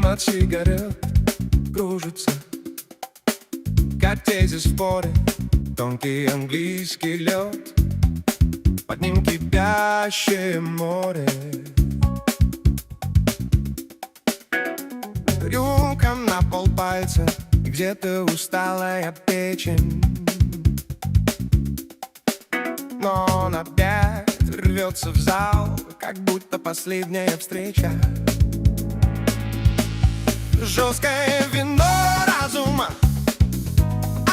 от сигарет кружится, как тезис в споре, тонкий английский лед, под ним кипящее море. Рюмка на полпальца, где-то усталая печень, но он опять рвется в зал, как будто последняя встреча. Жесткое вино разума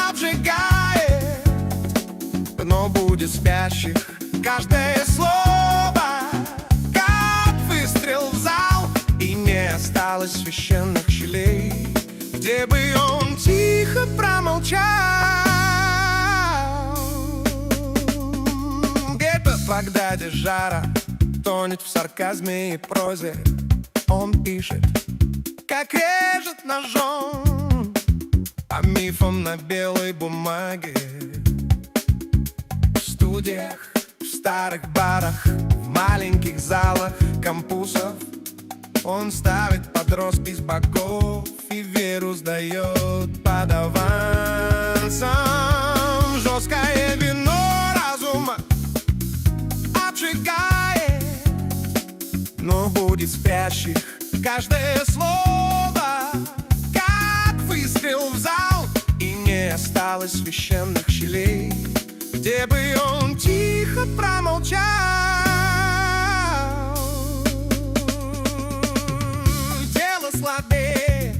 обжигает, но будет спящих каждое слово, как выстрел в зал. И не осталось священных щелей, где бы он тихо промолчал. Где-то в Багдаде жара тонет в сарказме и прозе. Он пишет, как режет ножом по мифам на белой бумаге. В студиях, в старых барах, в маленьких залах кампусов он ставит под роспись богов и веру сдает под авансом. Жесткое вино разума обжигает, но будет спящих каждое слово, как выстрел в зал. И не осталось священных щелей, где бы он тихо промолчал. Дело слабее,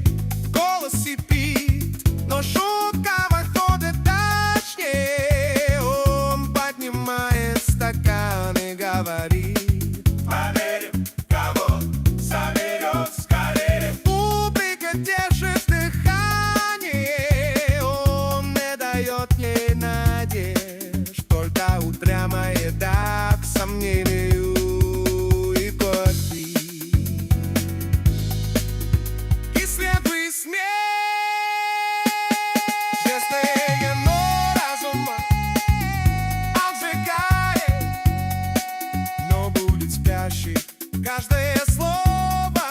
голос сипит, но шутка выходит точнее. Он поднимает стакан и говорит: поверим, кого соберет скорее. Публика держит дыхание, он не дает ей надежд, только упрямая еда к сомнению и крови. И следуй смерть. Честное вино разума обжигает, но будет спящий каждое слово,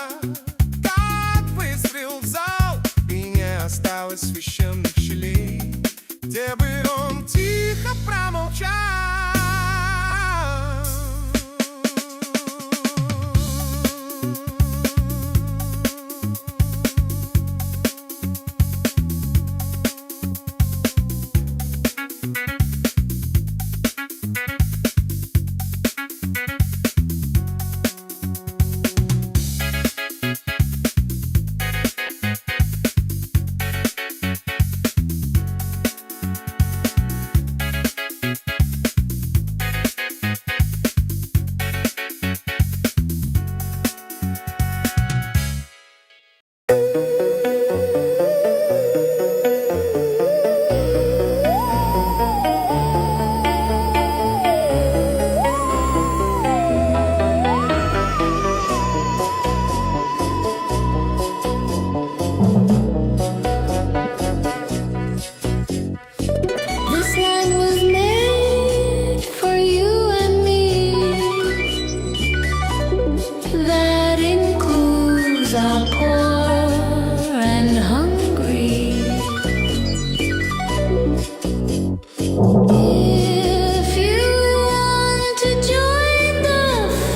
как выстрел в зал. И не осталось священных щелей, где бы он тихо промолчал. This land was made for you and me. That includes our poor and hungry. If you want to join the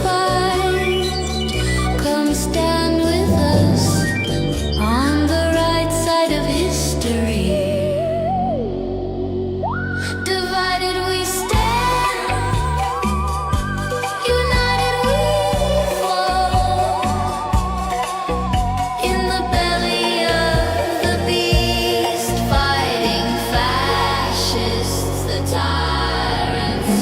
fight, come stand with us on the right side of history. Divided we stand, united we fall. In the belly of the beast, fighting fascists, the tyrants.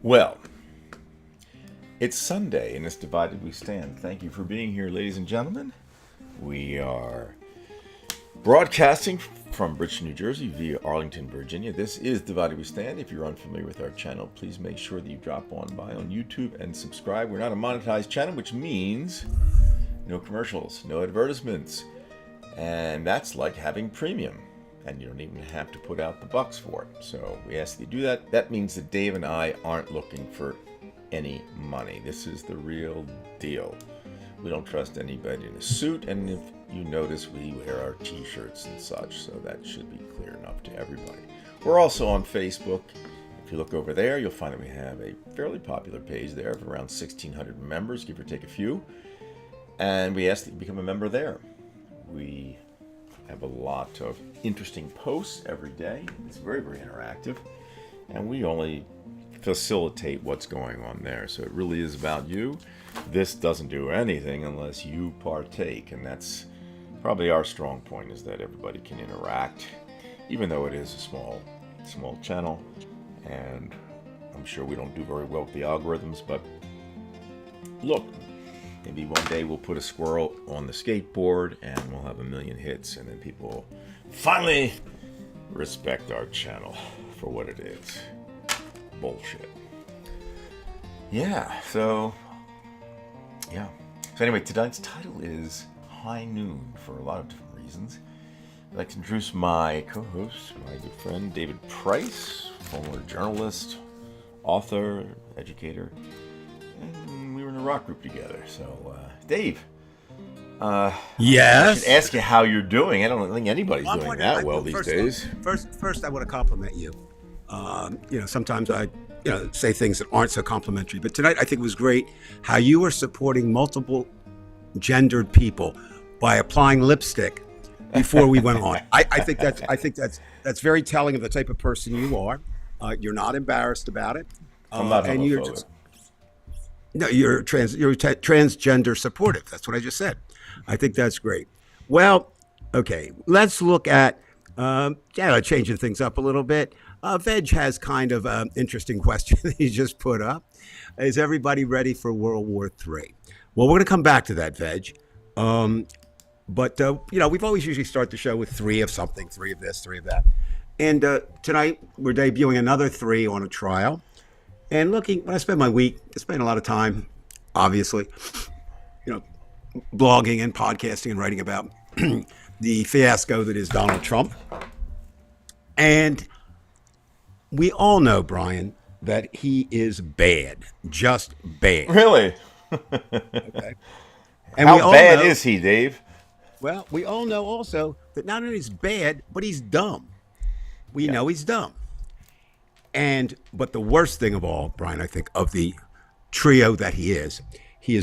Well, it's Sunday and it's Divided We Stand. Thank you for being here, ladies and gentlemen. We are broadcasting from Bridgeton, New Jersey via Arlington, Virginia. This is Divided We Stand. If you're unfamiliar with our channel, please make sure that you drop on by on YouTube and subscribe. We're not a monetized channel, which means no commercials, no advertisements. And that's like having premium. And you don't even have to put out the bucks for it. So we ask you to do that. That means that Dave and I aren't looking for any money. This is the real deal. We don't trust anybody in a suit, and if you notice, we wear our t-shirts and such, so that should be clear enough to everybody. We're also on Facebook. If you look over there, you'll find that we have a fairly popular page there of around 1,600 members, give or take a few. And we ask that you become a member there. We have a lot of interesting posts every day. It's very, very interactive. And we only facilitate what's going on there. So it really is about you. This doesn't do anything unless you partake. And that's probably our strong point, is that everybody can interact, even though it is a small channel. And I'm sure we don't do very well with the algorithms, but look, maybe one day we'll put a squirrel on the skateboard and we'll have 1 million hits, and then people will finally respect our channel for what it is. Bullshit. So anyway, tonight's title is High Noon for a lot of different reasons. I'd like to introduce my co-host, my good friend David Price, former journalist, author, educator, and we were in a rock group together. So, Dave, yes, I should ask you how you're doing. I don't think anybody's doing that well these days. First, I want to compliment you. Sometimes I, say things that aren't so complimentary, but tonight I think it was great how you were supporting multiple gendered people by applying lipstick before we went on. I think that's very telling of the type of person you are. You're not embarrassed about it. I'm not homophobic. You're transgender supportive. That's what I just said. I think that's great. Well, okay, let's look at changing things up a little bit. Veg has kind of an interesting question that he just put up. Is everybody ready for World War III? Well, we're going to come back to that, Veg. But we've always usually start the show with 3 of something, 3 of this, 3 of that. And tonight we're debuting another 3 on a trial. And when I spend my week, I spend a lot of time, obviously, blogging and podcasting and writing about the fiasco that is Donald Trump. And we all know, Brian, that he is bad, just bad. Really? Okay. And how bad is he, Dave? Well, we all know also that not only is bad, but he's dumb. We know he's dumb. But the worst thing of all, Brian, I think, of the trio that he is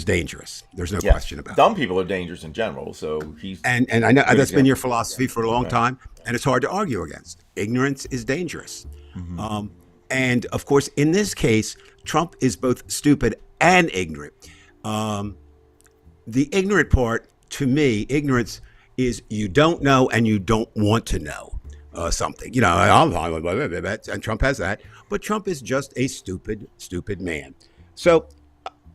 dangerous. There's no question about it. Dumb people are dangerous in general, so he's... And I know that's been your philosophy for a long time, and it's hard to argue against. Ignorance is dangerous. Mm-hmm. And, of course, in this case, Trump is both stupid and ignorant. The ignorant part, to me, ignorance is you don't know and you don't want to know something. And Trump has that. But Trump is just a stupid, stupid man. So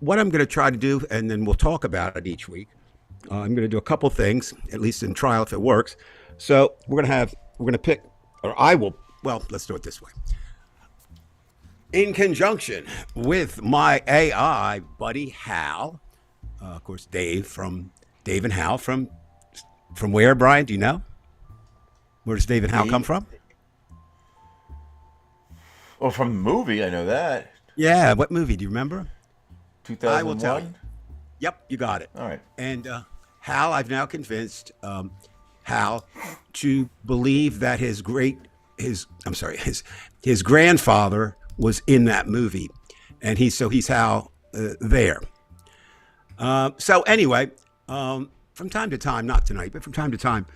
what I'm going to try to do, and then we'll talk about it each week, I'm going to do a couple things, at least in trial if it works. So we're going to pick, or I will, well, let's do it this way. In conjunction with my AI buddy, Hal, of course, Dave and Hal from where, Brian? Do you know? Where does Dave and Hal come from? Well, from the movie, I know that. Yeah, what movie? Do you remember? 2001? I will tell you. Yep, you got it. All right. And Hal, I've now convinced Hal to believe that his grandfather was in that movie, and he's Hal there. So anyway, from time to time, not tonight, but from time to time,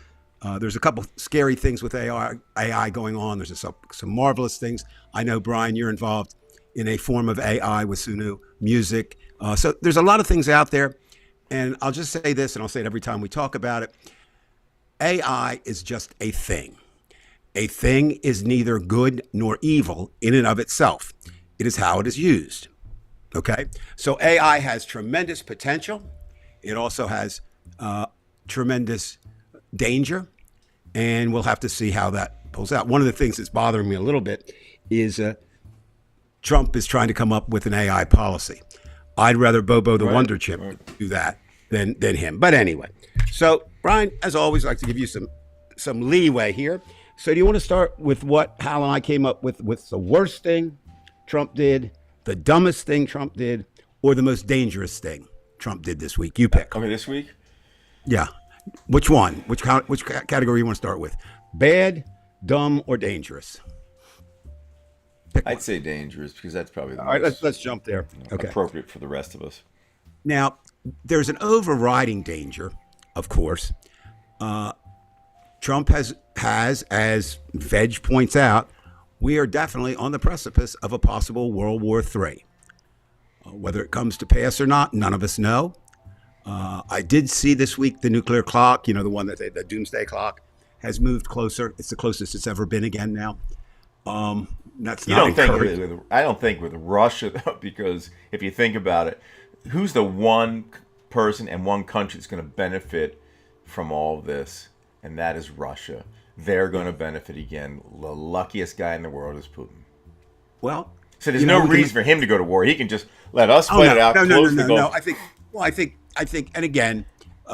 there's a couple scary things with AI going on. There's some marvelous things. I know, Brian, you're involved in a form of AI with Sunu Music. So there's a lot of things out there. And I'll just say this, and I'll say it every time we talk about it. AI is just a thing. A thing is neither good nor evil in and of itself. It is how it is used. Okay? So AI has tremendous potential. It also has tremendous danger, and we'll have to see how that pulls out. One of the things that's bothering me a little bit is Trump is trying to come up with an AI policy. I'd rather Bobo the Wonder Chimp do that than him. But anyway, so Brian, as always, I like to give you some leeway here. So do you want to start with what Hal and I came up with the worst thing Trump did, the dumbest thing Trump did, or the most dangerous thing Trump did this week? You pick. Okay, this week? Yeah. Which one? Which category you want to start with? Bad, dumb, or dangerous? I'd say dangerous because that's probably the All right, most let's jump there. Okay. appropriate for the rest of us. Now, there's an overriding danger, of course. Trump has, as Veg points out, we are definitely on the precipice of a possible World War III. Whether it comes to pass or not, none of us know. I did see this week the nuclear clock, the one that the doomsday clock, has moved closer. It's the closest it's ever been again now. That's You not don't think encouraging. I don't think with Russia though, because if you think about it, who's the one person and one country that's going to benefit from all of this, and that is Russia. They're going to benefit again. The luckiest guy in the world is Putin. Well, So there's no reason for him to go to war. He can just let us fight it out. Close the Gulf. I think, and again,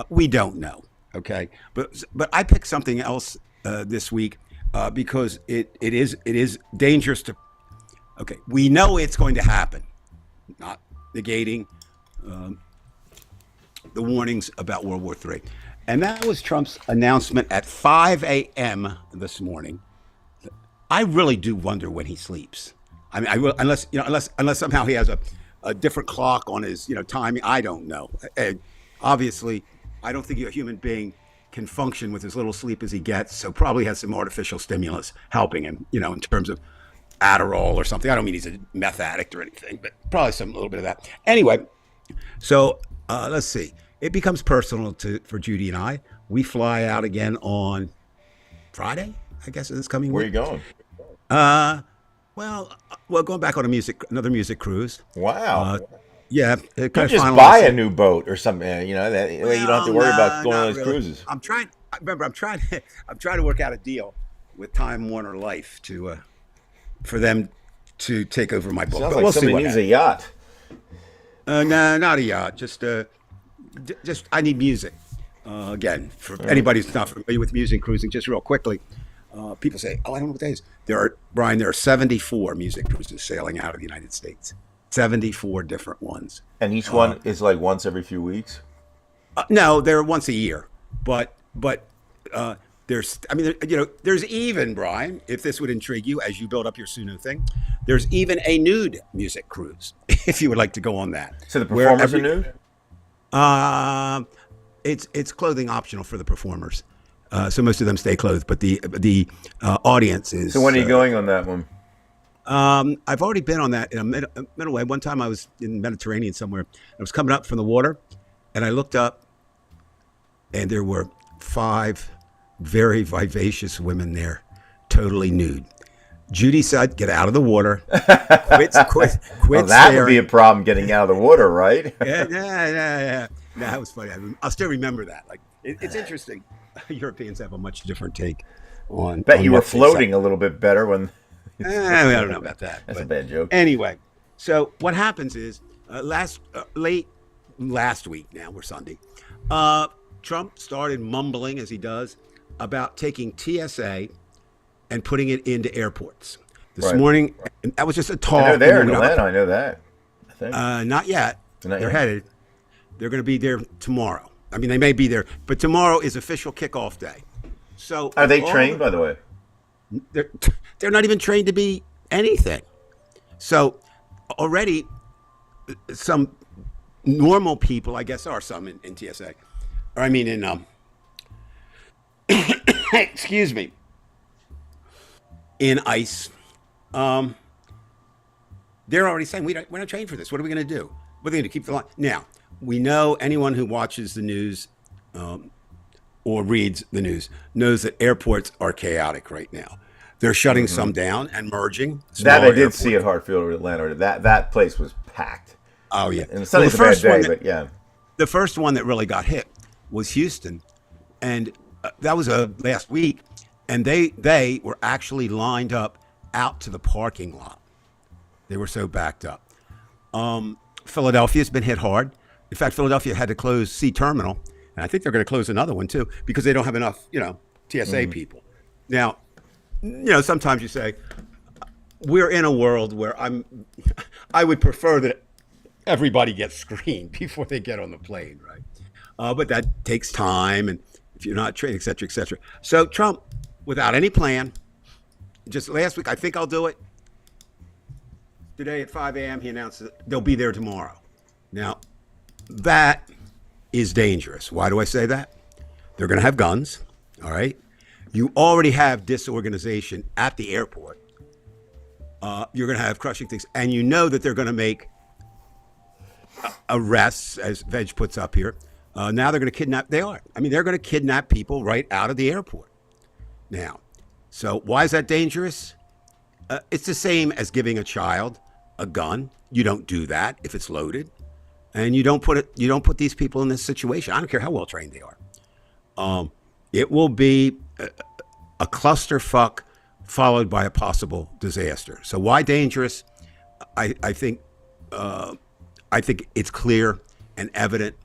we don't know. Okay, but I picked something else this week because it is dangerous to. Okay, we know it's going to happen, not negating the warnings about World War III, and that was Trump's announcement at 5 a.m. this morning. I really do wonder when he sleeps. I mean, I will, unless somehow he has a different clock on his timing. I don't know. And obviously, I don't think a human being can function with as little sleep as he gets. So probably has some artificial stimulus helping him. In terms of Adderall or something. I don't mean he's a meth addict or anything, but probably a little bit of that. Anyway, so let's see. It becomes personal for Judy and I. We fly out again on Friday, I guess, this coming Where are week. you going? Well, going back on another music cruise. Wow. Yeah, you kind of just buy a finalizing. new boat or something. That way you don't have to worry about going on those cruises. I'm trying to work out a deal with Time Warner Life for them to take over my boat. Sounds But like we'll see somebody what needs a happens. yacht. No, not a yacht. Just I need music. Again, for anybody who's not familiar with music cruising, just real quickly, people say, "Oh, I don't know what that is." There are 74 music cruises sailing out of the United States. 74 different ones. And each one is like once every few weeks. No, they're once a year, but there's even, Brian, if this would intrigue you as you build up your Suno thing, there's even a nude music cruise if you would like to go on that. So the performers are nude? It's clothing optional for the performers, so most of them stay clothed, but the audience is. So when are you going on that one? I've already been on that in a middle way. One time I was in the Mediterranean somewhere. I was coming up from the water, and I looked up, and there were 5 very vivacious women there, totally nude. Judy said, "Get out of the water. Quit Well, that would be staring." a problem getting out of the water, right? Yeah. No, that was funny. I'll still remember that. Like, it's interesting. Europeans have a much different take on. Bet on you were what they floating say. a little bit better when. I don't know about that. That's a but bad joke. Anyway, so what happens is late last week. Now we're Sunday. Trump started mumbling, as he does, about taking TSA and putting it into airports. This morning, and that was just a talk. They're there in Atlanta. I know that. I think. Not yet. Not They're yet. headed. They're going to be there tomorrow. I mean, they may be there, but tomorrow is official kickoff day. So Are they trained, by the way? They're not even trained to be anything. So already some normal people, I guess, are some in TSA. Or I mean in excuse me, in ICE. They're already saying we're not trained for this. What are we going to do? What are they going to keep the line? Now, we know anyone who watches the news or reads the news knows that airports are chaotic right now. They're shutting some down and merging. That I smaller did airports. see at Hartfield or Atlanta. That place was packed. Oh, yeah. And Sunday's Well, a the bad first one day, but yeah. The first one that really got hit was Houston, and that was last week, and they were actually lined up out to the parking lot. They were so backed up. Philadelphia's been hit hard. In fact, Philadelphia had to close C Terminal, and I think they're going to close another one too because they don't have enough, TSA people. Now, sometimes you say we're in a world where I would prefer that everybody gets screened before they get on the plane, right? But that takes time, and if you're not trained, et cetera, et cetera. So Trump, without any plan, just last week, I think I'll do it. Today at 5 a.m., he announced that they'll be there tomorrow. Now, that is dangerous. Why do I say that? They're going to have guns, all right? You already have disorganization at the airport. You're going to have crushing things. And you know that they're going to make arrests, as Veg puts up here. Now they're going to kidnap. They are. I mean, they're going to kidnap people right out of the airport. Now, so why is that dangerous? It's the same as giving a child a gun. You don't do that if it's loaded, and you don't put these people in this situation. I don't care how well trained they are. It will be a clusterfuck followed by a possible disaster. So why dangerous? I think it's clear and evident.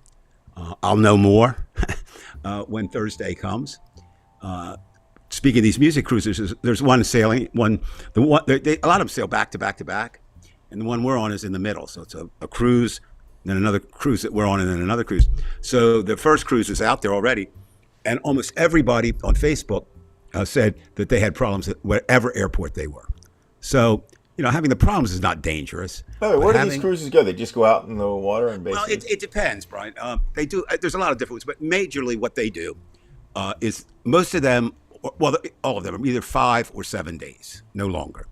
I'll know more when Thursday comes. Speaking of these music cruises, there's one sailing. A lot of them sail back to back to back, and the one we're on is in the middle. So it's a cruise, then another cruise that we're on, and then another cruise. So the first cruise is out there already, and almost everybody on Facebook said that they had problems at whatever airport they were. So having the problems is not dangerous. By the way, where do these cruises go? They just go out in the water and basically. Well, it depends, Brian. They do. There's a lot of different ones, but majorly what they do is most of them. Well, all of them are either 5 or 7 days, no longer,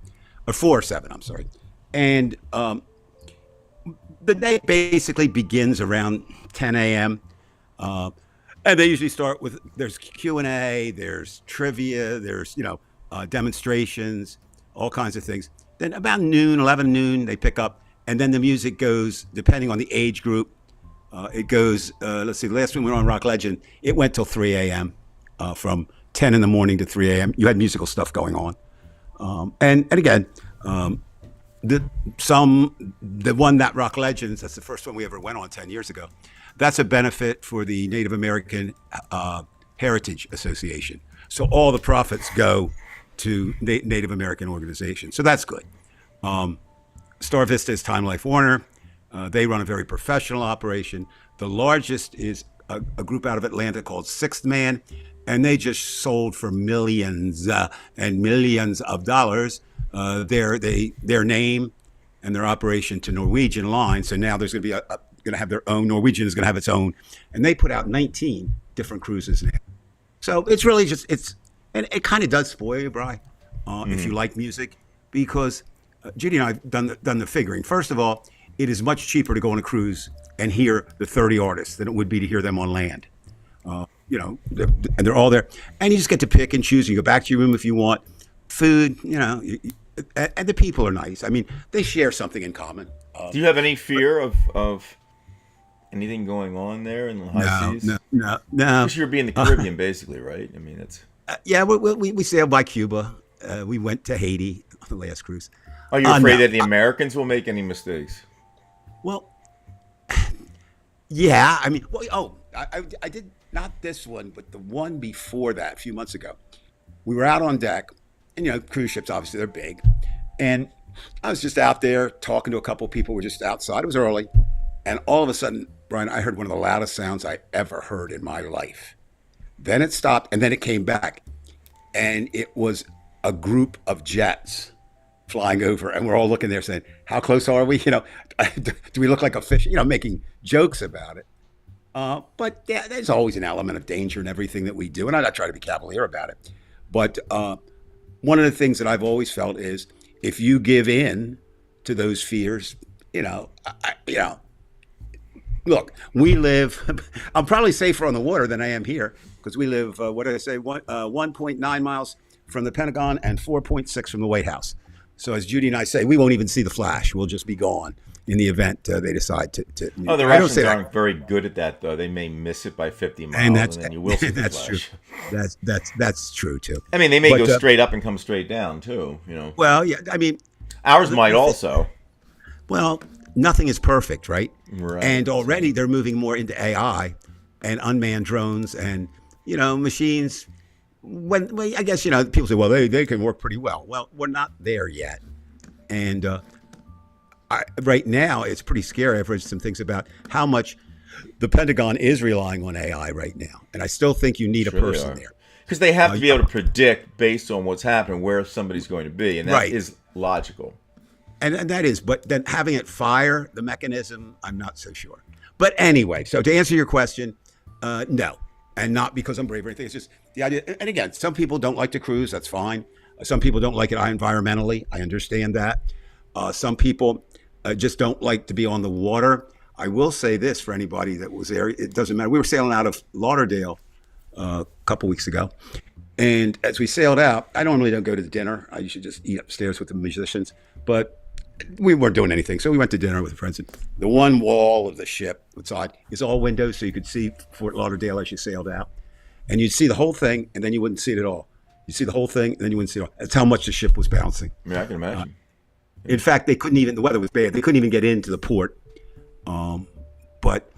or 4 or 7. I'm sorry, and the day basically begins around 10 a.m. And they usually start with there's Q&A, there's trivia, there's demonstrations, all kinds of things. Then about 11 noon, they pick up, and then the music goes depending on the age group. It goes. Let's see. The last one we were on Rock Legend, it went till 3 a.m. From 10 in the morning to 3 a.m. You had musical stuff going on. And again, the one that Rock Legends, that's the first one we ever went on 10 years ago. That's a benefit for the Native American Heritage Association. So all the profits go to Native American organizations. So that's good. Star Vista is Time Life Warner. They run a very professional operation. The largest is a group out of Atlanta called Sixth Man. And they just sold for millions and millions of dollars their name and their operation to Norwegian Line. So now there's going to be going to have their own. Norwegian is going to have its own, and they put out 19 different cruises now. So it's really and it kind of does spoil you, Bri, if you like music, because Judy and I have done the figuring. First of all, it is much cheaper to go on a cruise and hear the 30 artists than it would be to hear them on land. And they're all there, and you just get to pick and choose. You go back to your room if you want. Food, and the people are nice. I mean, they share something in common. Do you have any fear of anything going on there in the high seas? No. Because you're being the Caribbean, basically, right? I mean, it's. Yeah, we sailed by Cuba. We went to Haiti on the last cruise. Are you afraid that the Americans will make any mistakes? Well, yeah. I mean, I did. Not this one, but the one before that, a few months ago. We were out on deck, and cruise ships, obviously, they're big. And I was just out there talking to a couple of people. We're just outside. It was early. And all of a sudden, Brian, I heard one of the loudest sounds I ever heard in my life. Then it stopped, and then it came back. And it was a group of jets flying over. And we're all looking there saying, how close are we? Do we look like a fish? Making jokes about it. But yeah, there's always an element of danger in everything that we do, and I try to be cavalier about it. But one of the things that I've always felt is if you give in to those fears, look, we live. I'm probably safer on the water than I am here because we live. 1.9 miles from the Pentagon and 4.6 from the White House. So as Judy and I say, we won't even see the flash. We'll just be gone. in the event they decide to. Oh, the I don't Russians say that. aren't very good at that, though. They may miss it by 50 miles, And that's then you will see the that's true. flash. That's true too. I mean, they may But, go straight up and come straight down, too, Well, yeah, I mean, Ours might also. well, nothing is perfect, right? Right. And already they're moving more into AI and unmanned drones and machines. Well, I guess people say, well, they can work pretty well. Well, we're not there yet, and right now it's pretty scary. I've read some things about how much the Pentagon is relying on AI right now, and I still think you need a person there. Because they have to be able to predict based on what's happening where somebody's going to be, and that is logical. And that is, but then having it fire the mechanism, I'm not so sure. But anyway, so to answer your question, no. And not because I'm brave or anything. It's just the idea. And again, some people don't like to cruise. That's fine. Some people don't like it environmentally. I understand that. Some people just don't like to be on the water. I will say this for anybody that was there. It doesn't matter. We were sailing out of Lauderdale a couple weeks ago. And as we sailed out, I normally don't go to the dinner. I usually just eat upstairs with the musicians. But we weren't doing anything. So we went to dinner with friends. And the one wall of the ship outside is all windows, so you could see Fort Lauderdale as you sailed out. And you'd see the whole thing, and then you wouldn't see it at all. You'd see the whole thing, and then you wouldn't see it all. That's how much the ship was bouncing. Yeah, I can imagine. In fact, they couldn't even, the weather was bad. They couldn't even get into the port. But,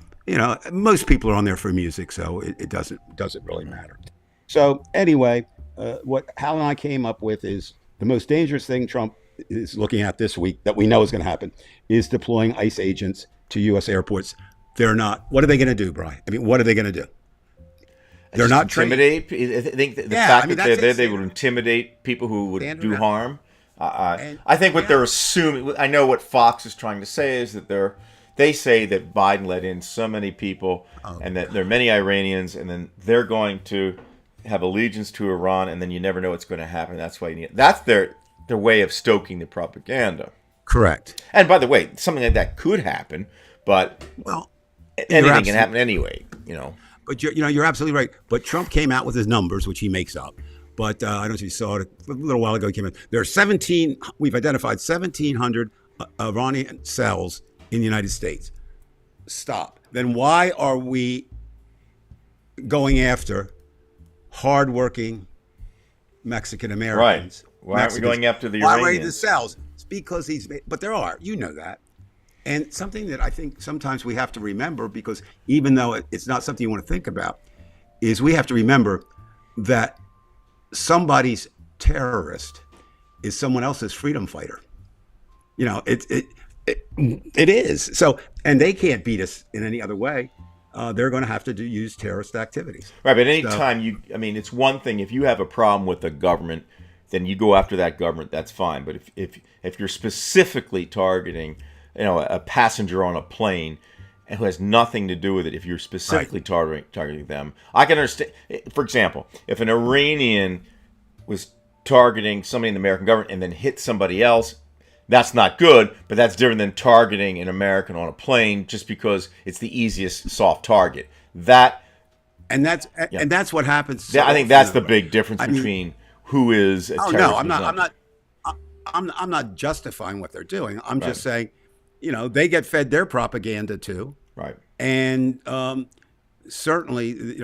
most people are on there for music, so it doesn't really matter. So anyway, what Hal and I came up with is the most dangerous thing Trump is looking at this week that we know is going to happen is deploying ICE agents to U.S. airports. They're not. What are they going to do, Brian? I mean, what are they going to do? They're not intimidate. I think the fact that they're there, they would intimidate people who would do harm. I think what they're assuming. I know what Fox is trying to say is that they say that Biden let in so many people, and that there are many Iranians, and then they're going to have allegiance to Iran, and then you never know what's going to happen. That's why that's their way of stoking the propaganda. Correct. And by the way, something like that could happen, but anything can happen anyway, But you're absolutely right. But Trump came out with his numbers, which he makes up. But I don't know if you saw it a little while ago. He came out. There are we've identified 1,700 Iranian cells in the United States. Stop. Then why are we going after hardworking Mexican Americans? Right. Why aren't we going after the Iranians? Iranians? Why are the cells? It's because but there are. You know that. And something that I think sometimes we have to remember, because even though it's not something you want to think about, is we have to remember that somebody's terrorist is someone else's freedom fighter. It is. So, and they can't beat us in any other way. They're going to have to use terrorist activities. Right, but anytime it's one thing if you have a problem with the government, then you go after that government. That's fine. But if you're specifically targeting, a passenger on a plane who has nothing to do with it, if you're specifically targeting them, I can understand. For example, if an Iranian was targeting somebody in the American government and then hit somebody else, that's not good, but that's different than targeting an American on a plane just because it's the easiest soft target. And that's what happens. I think that's the big difference between who is a terrorist. No, I'm not justifying what they're doing. I'm just saying, they get fed their propaganda too. Right. And certainly,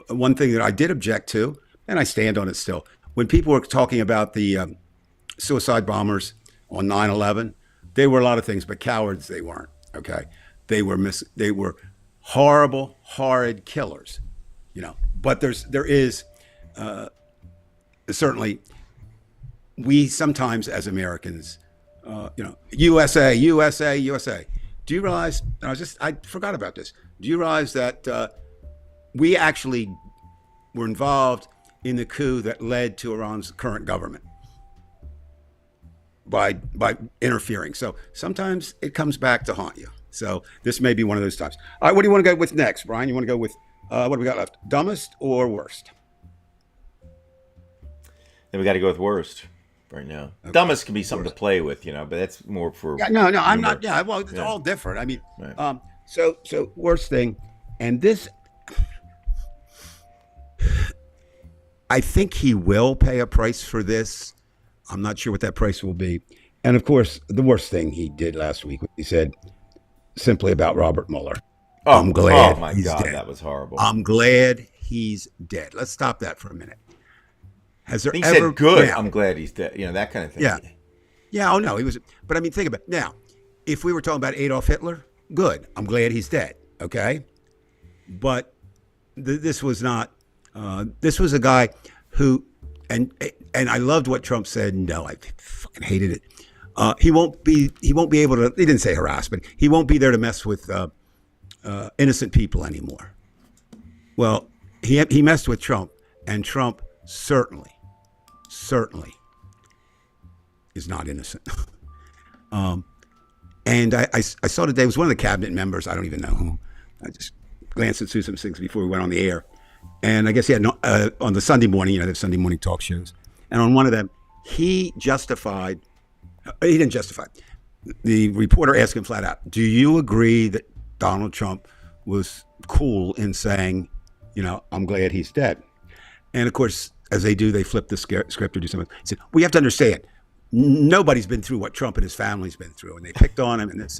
one thing that I did object to, and I stand on it still, when people were talking about the suicide bombers on 9/11, they were a lot of things, but cowards they weren't. Okay, they were horrible, horrid killers. But there is certainly, we sometimes as Americans, USA, USA, USA. Do you realize? I forgot about this. Do you realize that we actually were involved in the coup that led to Iran's current government by interfering? So sometimes it comes back to haunt you. So this may be one of those times. All right, what do you want to go with next, Brian? You want to go with what do we got left? Dumbest or worst? Then we got to go with worst right now. Okay. Dumbest can be something to play with, but that's more for. Yeah, no, I'm not. Yeah, well, it's all different. I mean, right. So worst thing, and this, I think he will pay a price for this. I'm not sure what that price will be, And of course, the worst thing he did last week, he said simply about Robert Mueller. I'm glad oh my he's God, dead. that was horrible. I'm glad he's dead. Let's stop that for a minute. Has there He ever said, "Good. now, I'm glad he's dead." You know, that kind of thing. Yeah. Yeah, oh no, he was. But I mean, think about it. Now, if we were talking about Adolf Hitler, good. I'm glad he's dead. Okay, but this was not. This was a guy who, and I loved what Trump said. No, I fucking hated it. He won't be able to. He didn't say harass, but he won't be there to mess with innocent people anymore. Well, he messed with Trump, and Trump certainly is not innocent. And I saw today, it was one of the cabinet members, I don't even know who. I just glanced through some things before we went on the air. And I guess he had on the Sunday morning, you know, the Sunday morning talk shows. And on one of them, he didn't justify. The reporter asked him flat out, do you agree that Donald Trump was cool in saying, you know, I'm glad he's dead? And of course, as they do, they flip the script or do something. He said, well, you have to understand, nobody's been through what Trump and his family's been through. And they picked on him and this.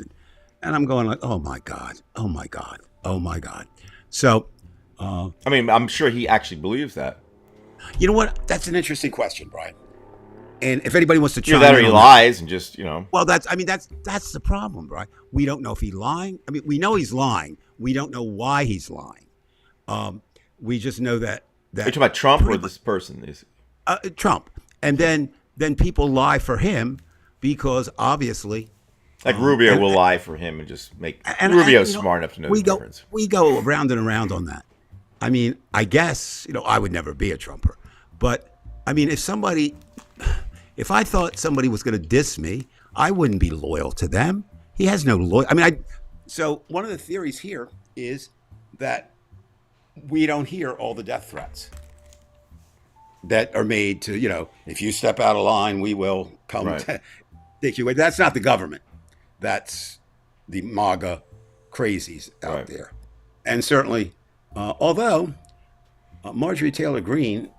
And I'm going like, oh my God. So, I mean, I'm sure he actually believes that. you know what? That's an interesting question, Brian. And if anybody wants to Either chime that or in he on lies and just, you know. well, that's the problem, Brian. We don't know if he's lying. I mean, we know he's lying. We don't know why he's lying. We just know that Are you talking about Trump or this person? Trump. And then people lie for him because obviously Like Rubio will lie for him and just make Rubio's smart enough to know the difference. We go around and around on that. I mean, I guess, you know, I would never be a Trumper. But I mean, if I thought somebody was going to diss me, I wouldn't be loyal to them. He has no loyalty. I mean, so one of the theories here is that we don't hear all the death threats that are made to, you know, if you step out of line, we will come Right. take you away. That's not the government. That's the MAGA crazies out Right. there. And certainly, although Marjorie Taylor Greene,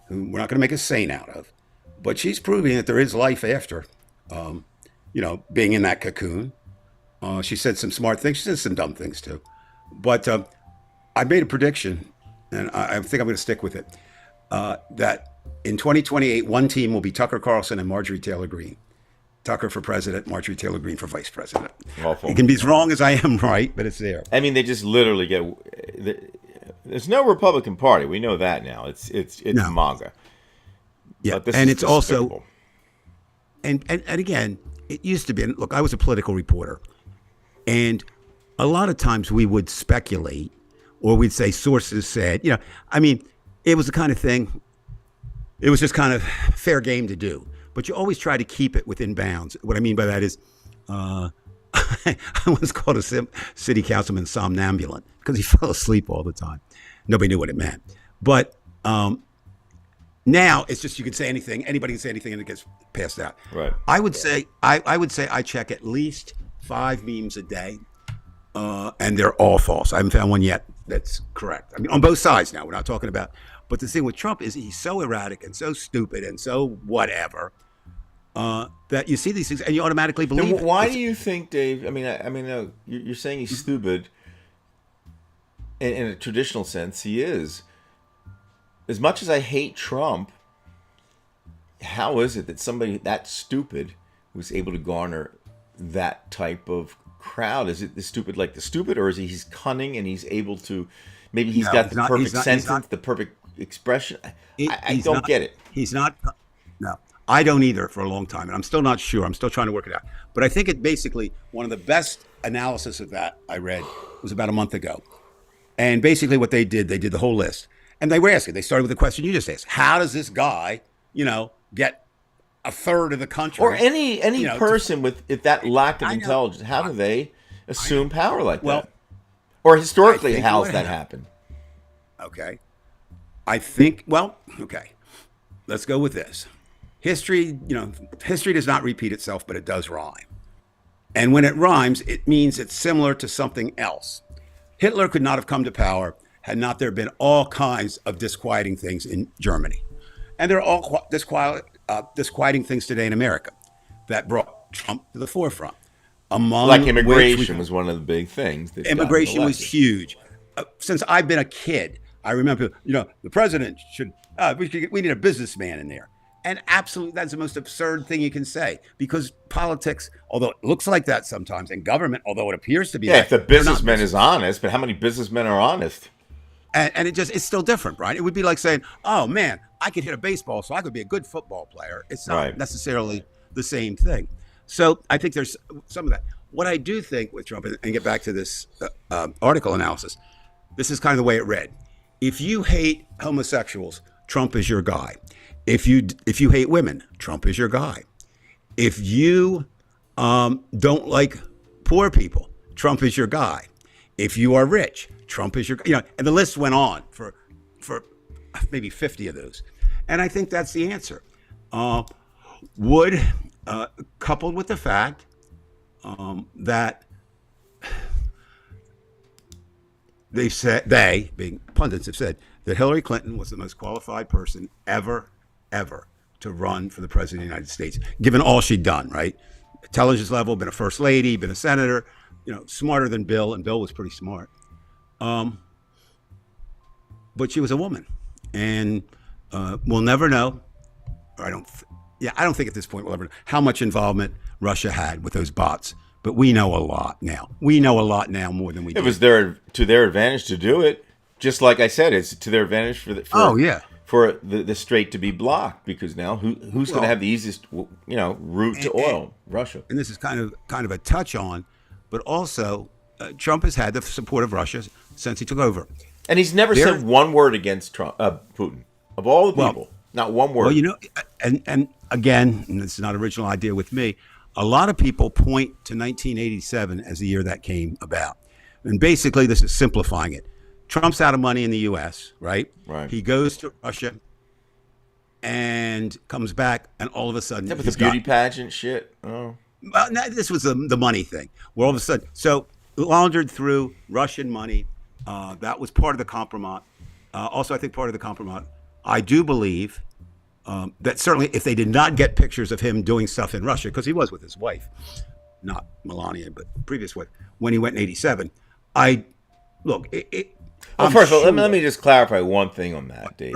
who we're not going to make a saint out of, but she's proving that there is life after, you know, being in that cocoon. She said some smart things. She said some dumb things too. But I made a prediction, and I think I'm going to stick with it, that in 2028, one team will be Tucker Carlson and Marjorie Taylor Greene. Tucker for president, Marjorie Taylor Greene for vice president. Awful. It can be as wrong as I am right, but it's there. I mean, they just literally get. There's no Republican Party. We know that now. It's No. MAGA. Yeah, But this and is it's also, despicable. and again, it used to be, and look, I was a political reporter, and a lot of times we would speculate, or we'd say sources said, you know, I mean, it was the kind of thing, it was just kind of fair game to do. But you always try to keep it within bounds. What I mean by that is, I once called a city councilman somnambulant because he fell asleep all the time. Nobody knew what it meant. But now it's just you can say anything, anybody can say anything, and it gets passed out. Right. I would say I check at least 5 memes a day, and they're all false. I haven't found one yet that's correct. I mean, on both sides now. We're not talking about. But the thing with Trump is he's so erratic and so stupid and so whatever that you see these things and you automatically believe it. Why do you think, Dave? I mean, you're saying he's stupid. In a traditional sense, he is. As much as I hate Trump, how is it that somebody that stupid was able to garner that type of crowd? Is it the stupid like the stupid, or is he's cunning and he's able to? Maybe he's got the perfect sentence, the perfect expression. I don't get it. He's not. No, I don't either for a long time, and I'm still not sure. I'm still trying to work it out. But I think it basically one of the best analysis of that I read was about a month ago, and basically what they did the whole list, and they were asking. They started with the question you just asked: how does this guy, you know, get a third of the country, or any person with that lack of I know. intelligence? How do they assume power like Well, that? Or historically, I think how's what that happened- happen? Okay. I think, well, okay. Let's go with this. History does not repeat itself, but it does rhyme. And when it rhymes, it means it's similar to something else. Hitler could not have come to power had not there been all kinds of disquieting things in Germany. And there are all disquieting things today in America. that brought Trump to the forefront. Among Like which immigration was one of the big things. That got him immigration was elected. huge. Since I've been a kid, I remember, the president should, we need a businessman in there. And absolutely, that's the most absurd thing you can say, because politics, although it looks like that sometimes, and government, although it appears to be Yeah, that, if the they're not businessman is honest, but how many businessmen are honest? and it's still different, right? It would be like saying, oh man, I could hit a baseball, so I could be a good football player. It's not Right. necessarily the same thing. So I think there's some of that. What I do think with Trump, and get back to this article analysis, this is kind of the way it read. If you hate homosexuals, Trump is your guy. If you hate women, Trump is your guy. If you don't like poor people, Trump is your guy. If you are rich, Trump is your, and the list went on for maybe 50 of those. And I think that's the answer. Coupled with the fact that they, being pundits, have said that Hillary Clinton was the most qualified person ever to run for the president of the United States, given all she'd done, right? Intelligence level, been a first lady, been a senator, smarter than Bill, and Bill was pretty smart. But she was a woman, and we'll never know, or I don't think at this point we'll ever know how much involvement Russia had with those bots. But we know a lot now. We know a lot now more than we did. It was to their advantage to do it. Just like I said, it's to their advantage for the strait to be blocked, because now who's going to have the easiest route to oil? Russia. And this is kind of a touch on, but also Trump has had the support of Russia since he took over. And he's never said one word against Putin. Of all the people, not one word. Well, and again, and this is not an original idea with me, a lot of people point to 1987 as the year that came about. And basically, this is simplifying it. Trump's out of money in the U.S., right? Right. He goes to Russia and comes back, and all of a sudden, with the beauty pageant shit. Oh. Well, no, this was the money thing, where all of a sudden, so laundered through Russian money. That was part of the compromise. Also, I think part of the compromise, I do believe that certainly if they did not get pictures of him doing stuff in Russia, because he was with his wife, not Melania, but previous wife, when he went in 87, Well, first of all, let me just clarify one thing on that, Dave.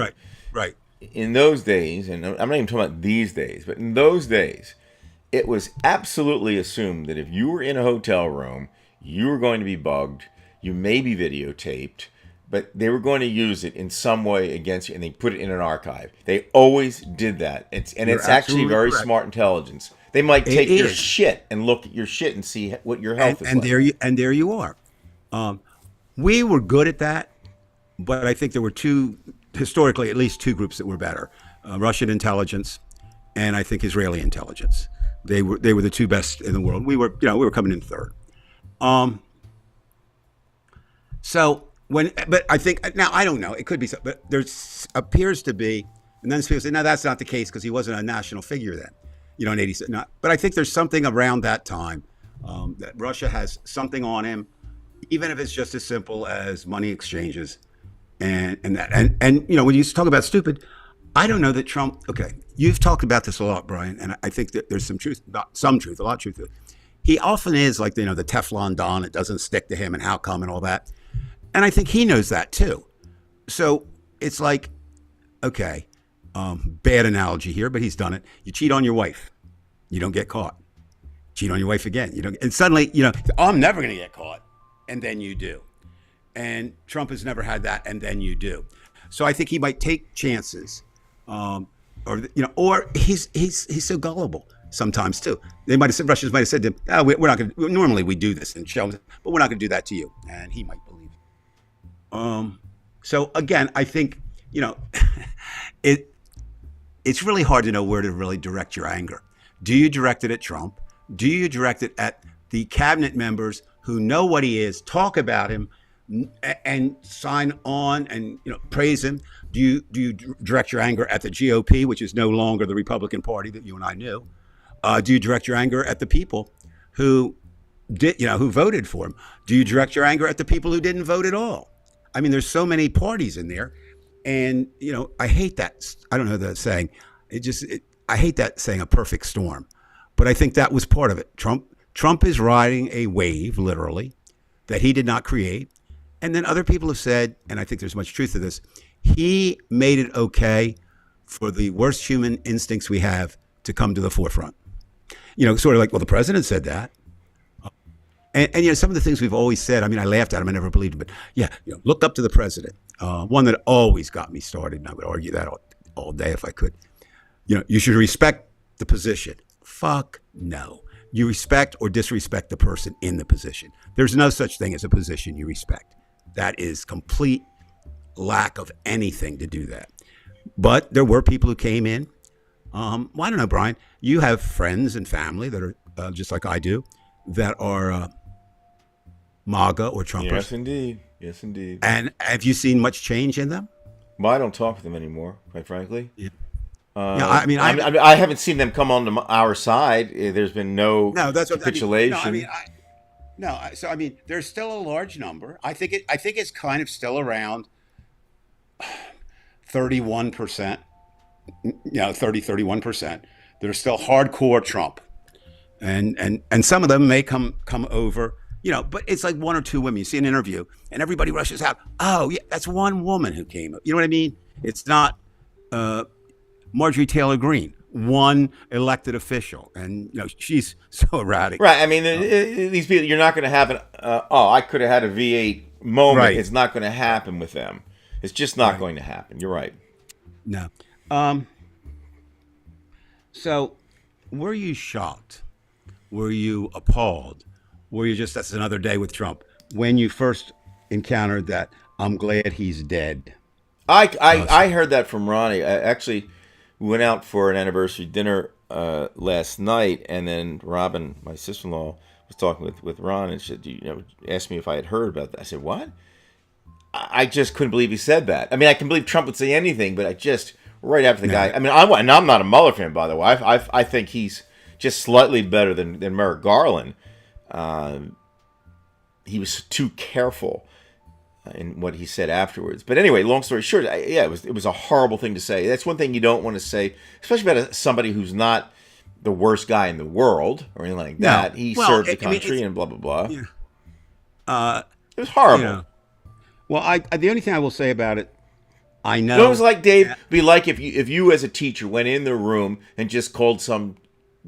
Right. In those days, and I'm not even talking about these days, but in those days, it was absolutely assumed that if you were in a hotel room, you were going to be bugged, you may be videotaped, but they were going to use it in some way against you, and they put it in an archive. They always did that. It's actually very smart intelligence. They might take your shit and look at your shit and see what your health is like. There you are. We were good at that, but I think there were historically at least two groups that were better: Russian intelligence, and I think Israeli intelligence. They were the two best in the world. We were coming in third. But I think now, I don't know. It could be, but there appears to be, and then people say, no, that's not the case because he wasn't a national figure then, in 87. But I think there's something around that time that Russia has something on him, even if it's just as simple as money exchanges, and when you talk about stupid, I don't know that Trump. Okay, you've talked about this a lot, Brian, and I think that there's a lot of truth to it. He often is like the Teflon Don; it doesn't stick to him, and how come, and all that. And I think he knows that too. So it's like, okay, bad analogy here, but he's done it. You cheat on your wife, you don't get caught. Cheat on your wife again, you don't. And suddenly, I'm never going to get caught, and then you do. And Trump has never had that, and then you do. So I think he might take chances, or he's so gullible sometimes too. Russians might have said to him, we're not going to. Normally we do this and show him, but we're not going to do that to you, and he might believe it. So again, I think, it's really hard to know where to really direct your anger. Do you direct it at Trump? Do you direct it at the cabinet members who know what he is, talk about him, and sign on and praise him? Do you direct your anger at the GOP, which is no longer the Republican Party that you and I knew? Do you direct your anger at the people who who voted for him? Do you direct your anger at the people who didn't vote at all? I mean, there's so many parties in there, and I hate that. I don't know the saying. I hate that saying, a perfect storm. But I think that was part of it. Trump is riding a wave, literally, that he did not create. And then other people have said, and I think there's much truth to this, he made it okay for the worst human instincts we have to come to the forefront. Sort of like, well, the president said that. And some of the things we've always said, I mean, I laughed at him, I never believed him, but yeah, look up to the president. One that always got me started, and I would argue that all day if I could. You should respect the position. Fuck no. You respect or disrespect the person in the position. There's no such thing as a position you respect. That is complete lack of anything to do that. But there were people who came in. Well, I don't know, Brian. You have friends and family that are just like I do, that are MAGA or Trumpers. Yes, indeed. Yes, indeed. And have you seen much change in them? Well, I don't talk to them anymore, quite frankly. Yeah. I haven't seen them come on to our side. There's been no that's what capitulation. I mean, there's still a large number. I think it's kind of still around 31%. 31% that are still hardcore Trump, and some of them may come over. But it's like one or two women. You see an interview, and everybody rushes out. Oh, yeah, that's one woman who came. You know what I mean? It's not Marjorie Taylor Greene, one elected official, and she's so erratic. Right. I mean, these people, you're not going to have an. I could have had a V8 moment. Right. It's not going to happen with them. It's just not going to happen. You're right. No. So, were you shocked? Were you appalled? Were you just, that's another day with Trump, when you first encountered that, I'm glad he's dead? I heard that from Ronnie. I actually went out for an anniversary dinner last night, and then Robin, my sister-in-law, was talking with Ron, and she asked me if I had heard about that. I said, what? I just couldn't believe he said that. I mean, I can believe Trump would say anything, but I just, right after the guy, I mean, I'm not a Mueller fan, by the way. I think he's just slightly better than Merrick Garland. He was too careful in what he said afterwards. But anyway, long story short, it was a horrible thing to say. That's one thing you don't want to say, especially about somebody who's not the worst guy in the world or anything like that. He served the country and blah, blah, blah. Yeah. It was horrible. Well, the only thing I will say about it, I know. It was like, Dave, be like if you as a teacher went in the room and just called some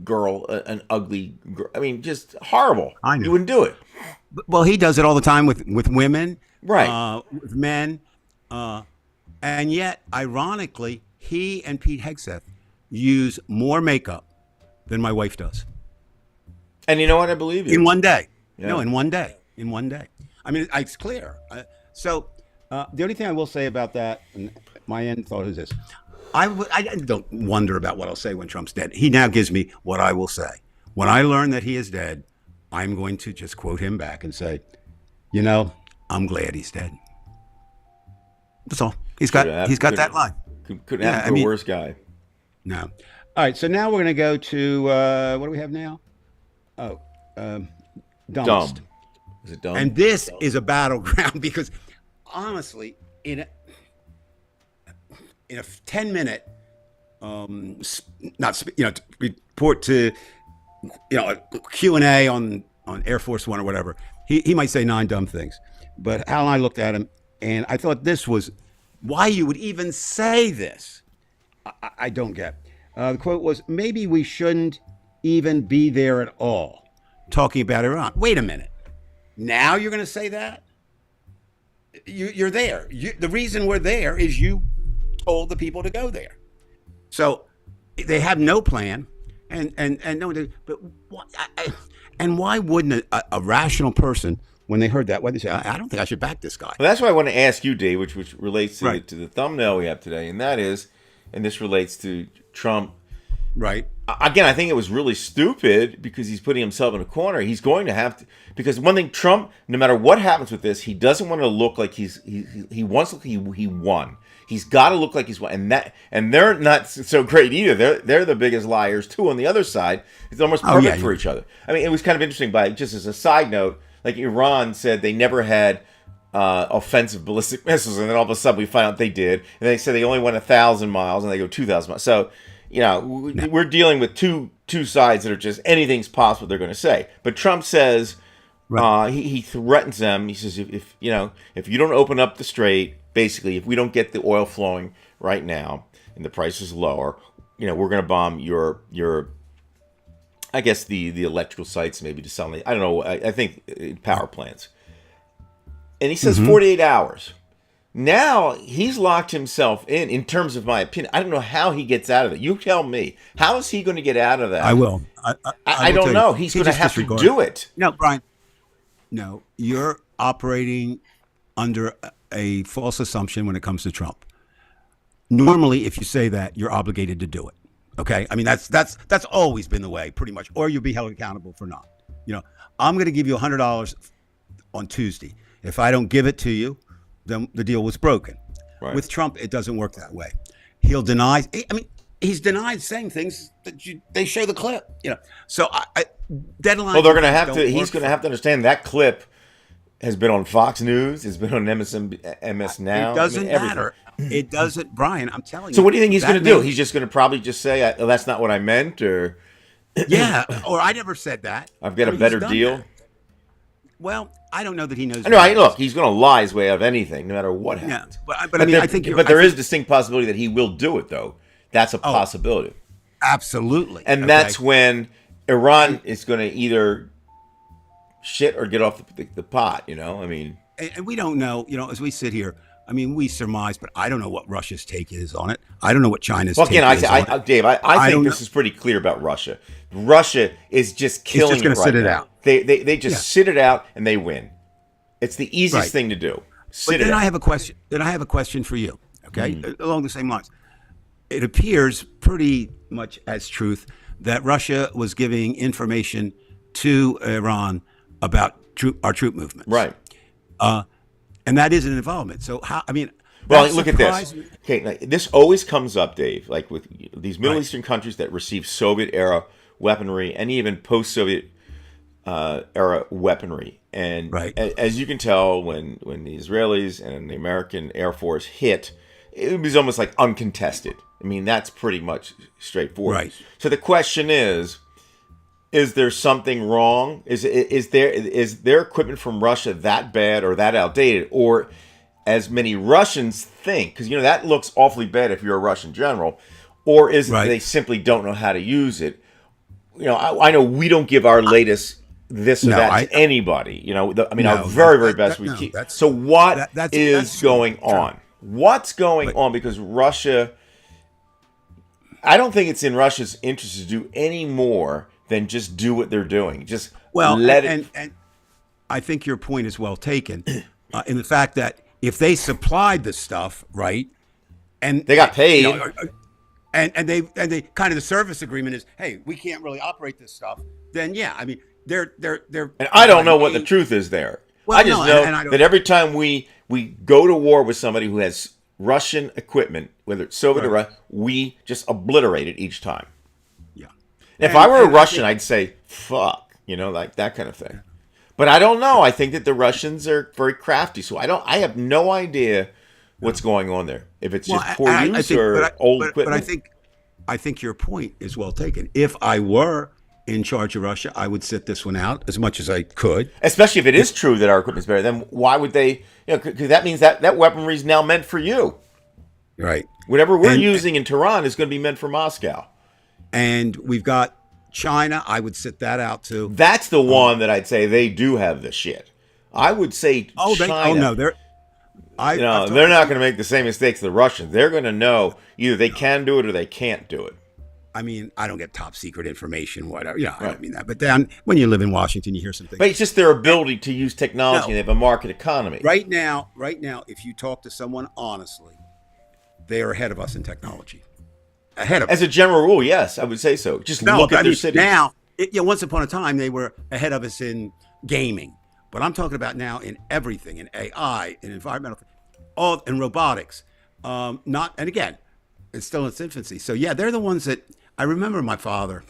girl an ugly girl. I mean, just horrible. I know. You wouldn't do it. Well, he does it all the time with women, right? With men, and yet, ironically, he and Pete Hegseth use more makeup than my wife does. And you know what? I believe you. In one day. Yeah. No, in one day. In one day. I mean, it's clear. So the only thing I will say about that, and my end thought is this. I don't wonder about what I'll say when Trump's dead. He now gives me what I will say. When I learn that he is dead, I'm going to just quote him back and say, I'm glad he's dead. That's all. He's got that line. Couldn't happen to a worse guy. No. All right. So now we're going to go to, what do we have now? Oh, dumbest. Dumb. Is it dumb? And this is a battleground because honestly, in a 10-minute, report to, a Q&A on Air Force One or whatever, he might say 9 dumb things. But Hal and I looked at him, and I thought this was why you would even say this. I don't get. The quote was, maybe we shouldn't even be there at all, talking about Iran. Wait a minute. Now you're going to say that? You're there. The reason we're there is you told the people to go there. So they have no plan, and no. But why wouldn't a rational person, when they heard that, why they say, I don't think I should back this guy? Well, that's what I want to ask you, Dave, which relates to, to the thumbnail we have today, and that is, and this relates to Trump. Right. Again, I think it was really stupid because he's putting himself in a corner. He's going to have to, because one thing, Trump, no matter what happens with this, he doesn't want to look like he wants to look like he won. He's got to look like he's won, and they're not so great either. They're the biggest liars too. On the other side, it's almost perfect for each other. I mean, it was kind of interesting. Just as a side note, like Iran said they never had offensive ballistic missiles, and then all of a sudden we find out they did, and they said they only went 1,000 miles, and they go 2,000 miles. So. We're dealing with two two sides that are just anything's possible they're going to say. But Trump says, Right. he threatens them. He says, if you don't open up the strait, basically, if we don't get the oil flowing right now and the price is lower, we're going to bomb your I guess the electrical sites, maybe to some, I don't know, I think power plants. And he says 48 hours. Now he's locked himself in terms of my opinion. I don't know how he gets out of it. You tell me. How is he going to get out of that? I will. I will don't tell know. you. He's He going to just have to disregarded do it. No, Brian. No, you're operating under a false assumption when it comes to Trump. Normally, if you say that, you're obligated to do it. Okay, I mean that's always been the way, pretty much, or you'll be held accountable for not. I'm going to give you $100 on Tuesday. If I don't give it to you, then the deal was broken. Right. With Trump, it doesn't work that way. He'll deny. I mean, he's denied saying things that they show the clip. So deadline. Well, they're going to have to. He's going to have to understand that clip has been on Fox News. Has been on MS Now. It doesn't everything. matter. It doesn't, Brian. I'm telling you. So what do you think he's going to do? man- He's just going to probably just say, "Oh, that's not what I meant," or Yeah, or I never said that. "I've got a He's better done deal." that. Well, I don't know that he knows. I know. Look, he's going to lie his way out of anything, no matter what Yeah, happens. but I mean, I think you're. But there I is think- distinct possibility that he will do it, though. That's a possibility, absolutely, and okay? that's when Iran is going to either shit or get off the pot. I mean, And we don't know. As we sit here, I mean, we surmise, but I don't know what Russia's take is on it. I don't know what China's well, take again, is on it. Dave, I I think don't this know. is pretty clear about Russia. Russia is just killing just gonna it right sit it now. out. They just Yeah. sit it out and they win. It's the easiest Right. thing to do. But Sit then it I out. have a question. Then I have a question for you. Okay, Mm-hmm. along the same lines. It appears pretty much as truth that Russia was giving information to Iran about our troop movements. Right. And that is an involvement. So how? I mean, Well, that look at this. surprised me. Okay, now, this always comes up, Dave. Like with these Middle Right. Eastern countries that receive Soviet era weaponry and even post-Soviet era weaponry, and Right. as you can tell, when the Israelis and the American Air Force hit, it was almost like uncontested. I mean, that's pretty much straightforward. Right. So the question is there something wrong? Is their equipment from Russia that bad or that outdated, or as many Russians think? Because that looks awfully bad if you're a Russian general, or is it Right. they simply don't know how to use it? I know we don't give our latest this or No, that to anybody. Our No, very that- best that- we no, keep. that's- So what that's is true. going True. on? What's going on? Because Russia, I don't think it's in Russia's interest to do any more than just do what they're doing. Just let it. And I think your point is well taken in the fact that if they supplied the stuff, right, and They got paid. and they kind of the service agreement is, hey, we can't really operate this stuff. Then yeah, I mean they're And I don't know what the truth is there. Well, I just no, know and I don't- that every time we go to war with somebody who has Russian equipment, whether it's Soviet or Right. Russian, we just obliterate it each time. Yeah. If I were a and I Russian, think- I'd say, fuck, like that kind of thing. But I don't know. I think that the Russians are very crafty. So I have no idea what's going on there. If it's just poor use or old equipment. But I think your point is well taken. If I were in charge of Russia, I would sit this one out as much as I could. Especially if it is true that our equipment is better, then why would they? Because that means that weaponry is now meant for you. Right. Whatever we're And- using in Tehran is going to be meant for Moscow. And we've got China. I would sit that out too. That's the one that I'd say they do have the shit. I would say China. no, they're. They're not going to make the same mistakes the Russians. They're going to know either they can do it or they can't do it. I mean, I don't get top secret information, whatever. I Right. don't mean that. But then when you live in Washington, you hear something. But it's just their ability to use technology. No. And they have a market economy. Right now, if you talk to someone honestly, they are ahead of us in technology. Ahead of us. As a general rule, yes, I would say so. Just look at their cities. Now, once upon a time, they were ahead of us in gaming. But I'm talking about now in everything, in AI, in environmental, all in robotics. And again, it's still in its infancy. So yeah, they're the ones that I remember. My father,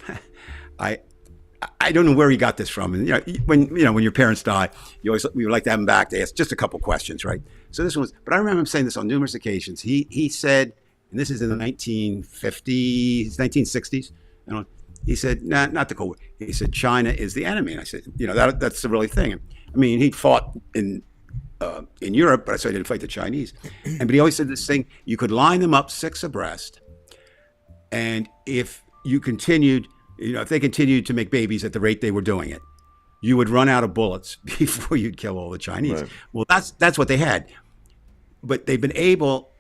I don't know where he got this from. And when your parents die, we would like to have them back to ask just a couple questions, right? So this one was, but I remember him saying this on numerous occasions. He said, and this is in the 1950s, 1960s, He said, nah, not the Cold War. He said, China is the enemy. And I said, that's the really thing. I mean, he fought in Europe, but I said he didn't fight the Chinese. But he always said this thing: you could line them up 6 abreast, and if you continued, if they continued to make babies at the rate they were doing it, you would run out of bullets before you'd kill all the Chinese. Right. Well, that's what they had, but they've been able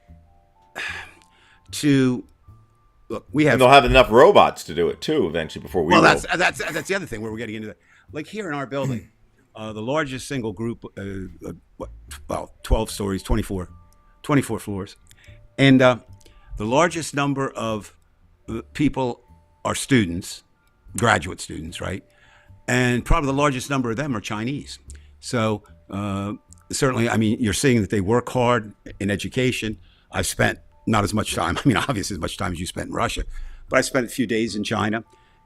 to look. We have. And they'll have enough robots to do it too eventually before we. Well, will. that's the other thing where we're getting into that. Like here in our building, the largest single group, 12 stories, 24 floors, and the largest number of people are students, graduate students, right? And probably the largest number of them are Chinese. So certainly, I mean, you're seeing that they work hard in education. I've spent not as much time, I mean, obviously as much time as you spent in Russia, but I spent a few days in China,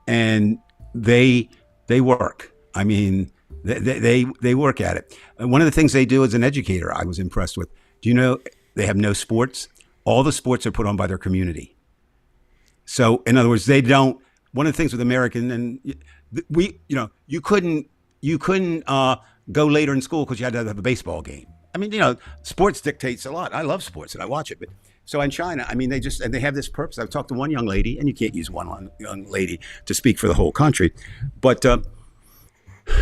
and they work. I mean, they work at it. And one of the things they do as an educator, I was impressed with. Do you know they have no sports? All the sports are put on by their community. So, in other words, they don't. One of the things with American, and you couldn't go later in school because you had to have a baseball game. I mean, sports dictates a lot. I love sports and I watch it, but so in China, I mean, they have this purpose. I've talked to one young lady, and you can't use one young lady to speak for the whole country, but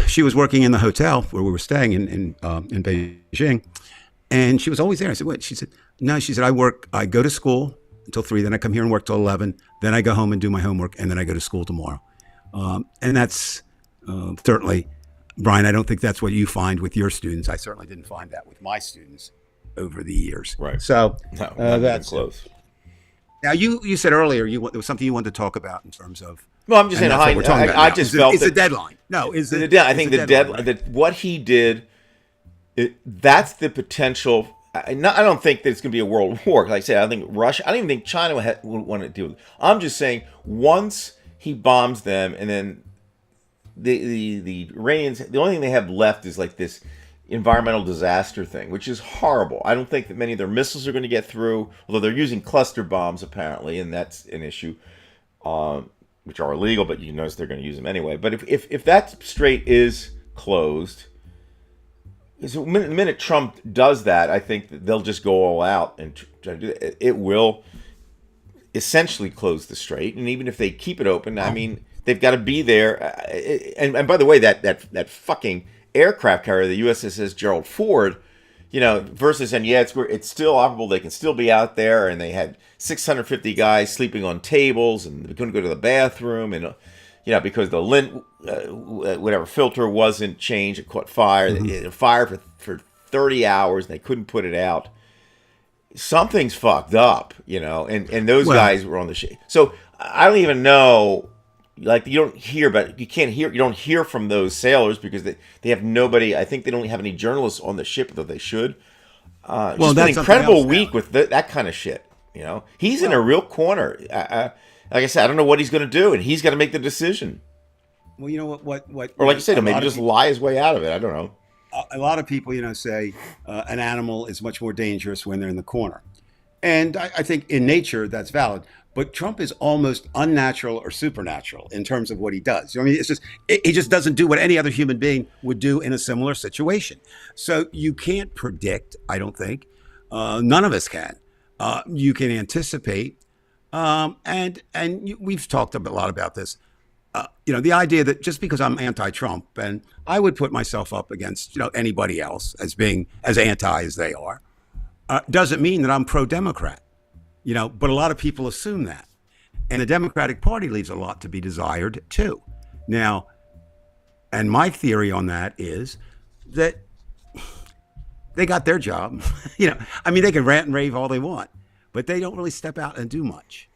she was working in the hotel where we were staying in Beijing, and she was always there. I said, "What?" She said, "No." She said, I go to school until 3, then I come here and work till 11, then I go home and do my homework, and then I go to school tomorrow." And that's certainly, Brian, I don't think that's what you find with your students. I certainly didn't find that with my students over the years. Right. So No, not that's even close. Now, you said earlier there was something you wanted to talk about in terms of. Well, I'm just saying. and that's what we're talking about I now. just Is felt it's that a deadline. No, is the it? deadline. I think the deadline. Right? That what he did. That's the potential. I don't think that it's going to be a world war. Like I said, I think Russia. I don't even think China would want to deal with it. I'm just saying once he bombs them, and then the Iranians. The only thing they have left is like this environmental disaster thing, which is horrible. I don't think that many of their missiles are going to get through, although they're using cluster bombs apparently, and that's an issue, which are illegal, but you notice they're going to use them anyway. But if that strait is closed, so the minute Trump does that, I think that they'll just go all out and try to do it. It will essentially close the strait, and even if they keep it open, I mean, they've got to be there. And by the way, that fucking aircraft carrier, the USS Gerald Ford, versus, and yeah, it's still operable. They can still be out there, and they had 650 guys sleeping on tables, and they couldn't go to the bathroom, and because the lint, whatever filter wasn't changed, it caught fire. It fired for 30 hours, and they couldn't put it out. Something's fucked up, and those guys were on the ship. So I don't even know. Like you don't hear from those sailors because they have nobody. I think they don't have any journalists on the ship, though they should. Well, just an incredible week with that kind of shit. He's in a real corner. Like I said, I don't know what he's going to do, and he's got to make the decision. Well, you know what? Or like you said, maybe just lie his way out of it. I don't know. A lot of people, say an animal is much more dangerous when they're in the corner, and I think in nature that's valid. But Trump is almost unnatural or supernatural in terms of what he does. I mean, he just doesn't do what any other human being would do in a similar situation. So you can't predict, I don't think. None of us can. You can anticipate. We've talked a lot about this. The idea that just because I'm anti-Trump, and I would put myself up against anybody else as being as anti as they are, doesn't mean that I'm pro-Democrat. But a lot of people assume that. And the Democratic Party leaves a lot to be desired, too. Now, and my theory on that is that they got their job. They can rant and rave all they want, but they don't really step out and do much.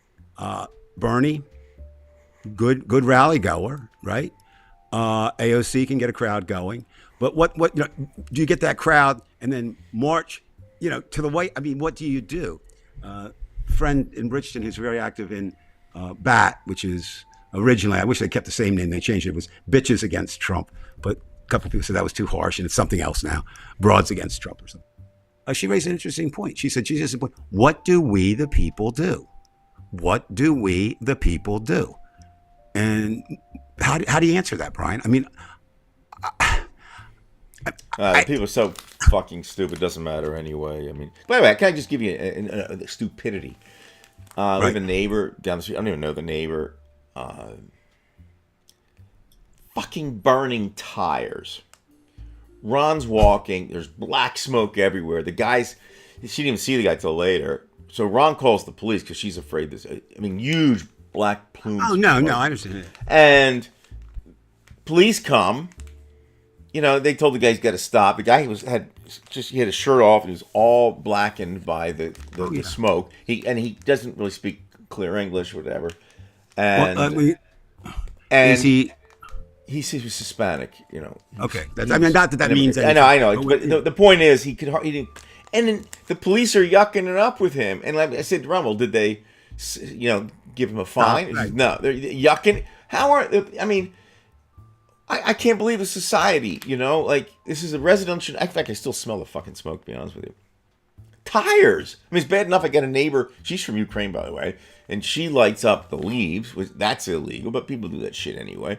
Bernie, good rally goer, right? AOC can get a crowd going. But what do you get that crowd and then march, to the White? I mean, what do you do? Friend in Bridgeton who's very active in BAT, which is originally, I wish they kept the same name, they changed it. It was Bitches Against Trump, but a couple of people said that was too harsh and it's something else now, Broads Against Trump or something. She raised an interesting point. She said, what do we the people do? What do we the people do? And how do you answer that, Brian? I mean, People are so fucking stupid. Doesn't matter anyway. I mean, by the way, can I just give you a stupidity? We have a neighbor down the street. I don't even know the neighbor. Fucking burning tires. Ron's walking. There's black smoke everywhere. The guys, she didn't even see the guy till later. So Ron calls the police because she's afraid this. I mean, huge black plumes. Oh no, I understand it. And police come. You know, they told the guy he's got to stop. The guy he had his shirt off and he was all blackened by the smoke. He doesn't really speak clear English or whatever. And is he? He was Hispanic, you know. Okay, I mean, not that means anything. I know. But the point is, he didn't. And then the police are yucking it up with him. And like I said, Rummel, did they, give him a fine? Right. No, they're yucking. How are? I mean, I can't believe the society. You know, like this is a residential. In fact, I still smell the fucking smoke. To be honest with you, tires. I mean, it's bad enough. I got a neighbor. She's from Ukraine, by the way, and she lights up the leaves. That's illegal, but people do that shit anyway.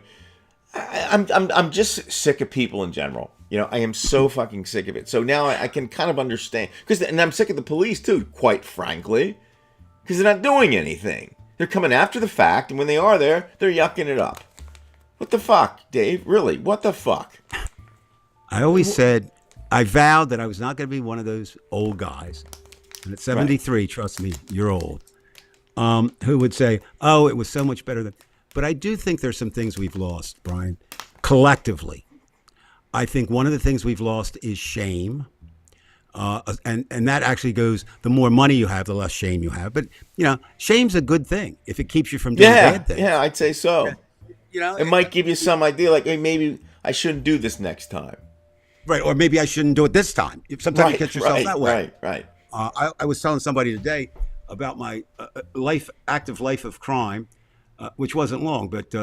I'm just sick of people in general. You know, I am so fucking sick of it. So now I can kind of understand and I'm sick of the police too, quite frankly, because they're not doing anything. They're coming after the fact, and when they are there, they're yucking it up. What the fuck, Dave? Really? What the fuck? I always said I vowed that I was not going to be one of those old guys. And at 73, trust me, you're old. Who would say, "Oh, it was so much better than." But I do think there's some things we've lost, Brian, collectively. I think one of the things we've lost is shame. And that actually goes, the more money you have, the less shame you have. But, shame's a good thing if it keeps you from doing bad things. Yeah, I'd say so. Yeah. It might give you some idea, like, hey, maybe I shouldn't do this next time. Right, or maybe I shouldn't do it this time. Sometimes you catch yourself that way. Right. I was telling somebody today about my active life of crime, which wasn't long, but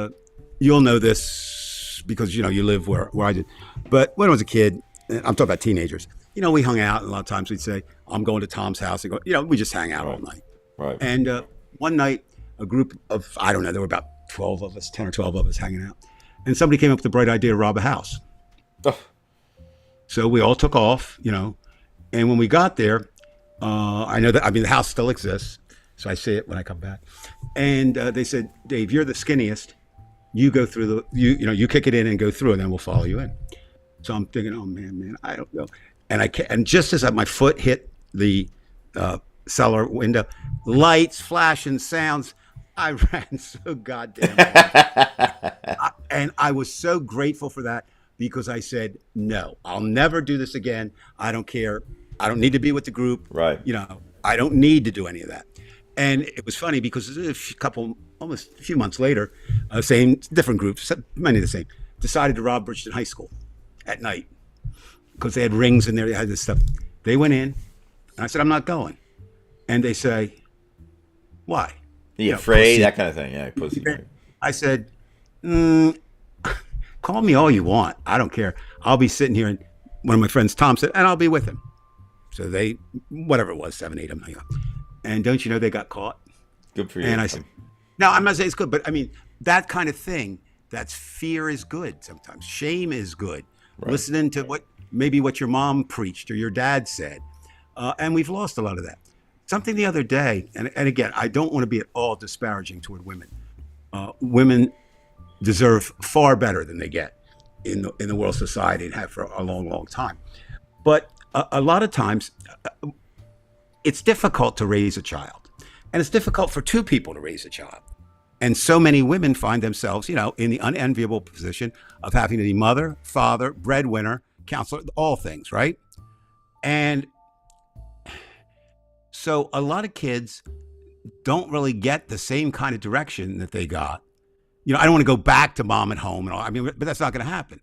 you'll know this because, you live where I did. But when I was a kid, I'm talking about teenagers, we hung out, and a lot of times we'd say, I'm going to Tom's house. And we just hang out all night. Right. And one night, a group of, I don't know, there were about 12 of us, 10 or 12 of us hanging out. And somebody came up with the bright idea to rob a house. Oh. So we all took off, and when we got there, the house still exists. So I see it when I come back. And they said, Dave, you're the skinniest. You go through you kick it in and go through, and then we'll follow you in. So I'm thinking, oh man, I don't know. And just as my foot hit the cellar window, lights, flashing, sounds, I ran so goddamn hard. And I was so grateful for that because I said, no, I'll never do this again. I don't care. I don't need to be with the group. Right. I don't need to do any of that. And it was funny because almost a few months later, different groups, many the same, decided to rob Bridgeton High School at night because they had rings in there. They had this stuff. They went in, and I said, I'm not going. And they say, why? Are you afraid? Pussy. That kind of thing. Yeah, pussy. I said, call me all you want. I don't care. I'll be sitting here. And one of my friends, Tom, said, and I'll be with him. So they, whatever it was, 7, 8 of them. And don't you know they got caught? Good for you. And I said, no, I'm not saying it's good, but I mean, that kind of thing, that's fear is good sometimes. Shame is good. Right. Listening to what your mom preached or your dad said. And we've lost a lot of that. Something the other day, and again, I don't want to be at all disparaging toward women. Women deserve far better than they get in the world society and have for a long, long time. But a lot of times, it's difficult to raise a child. And it's difficult for two people to raise a child. And so many women find themselves, in the unenviable position of having to be mother, father, breadwinner, counselor, all things, right? And so a lot of kids don't really get the same kind of direction that they got. I don't want to go back to mom at home and all. I mean, but that's not going to happen.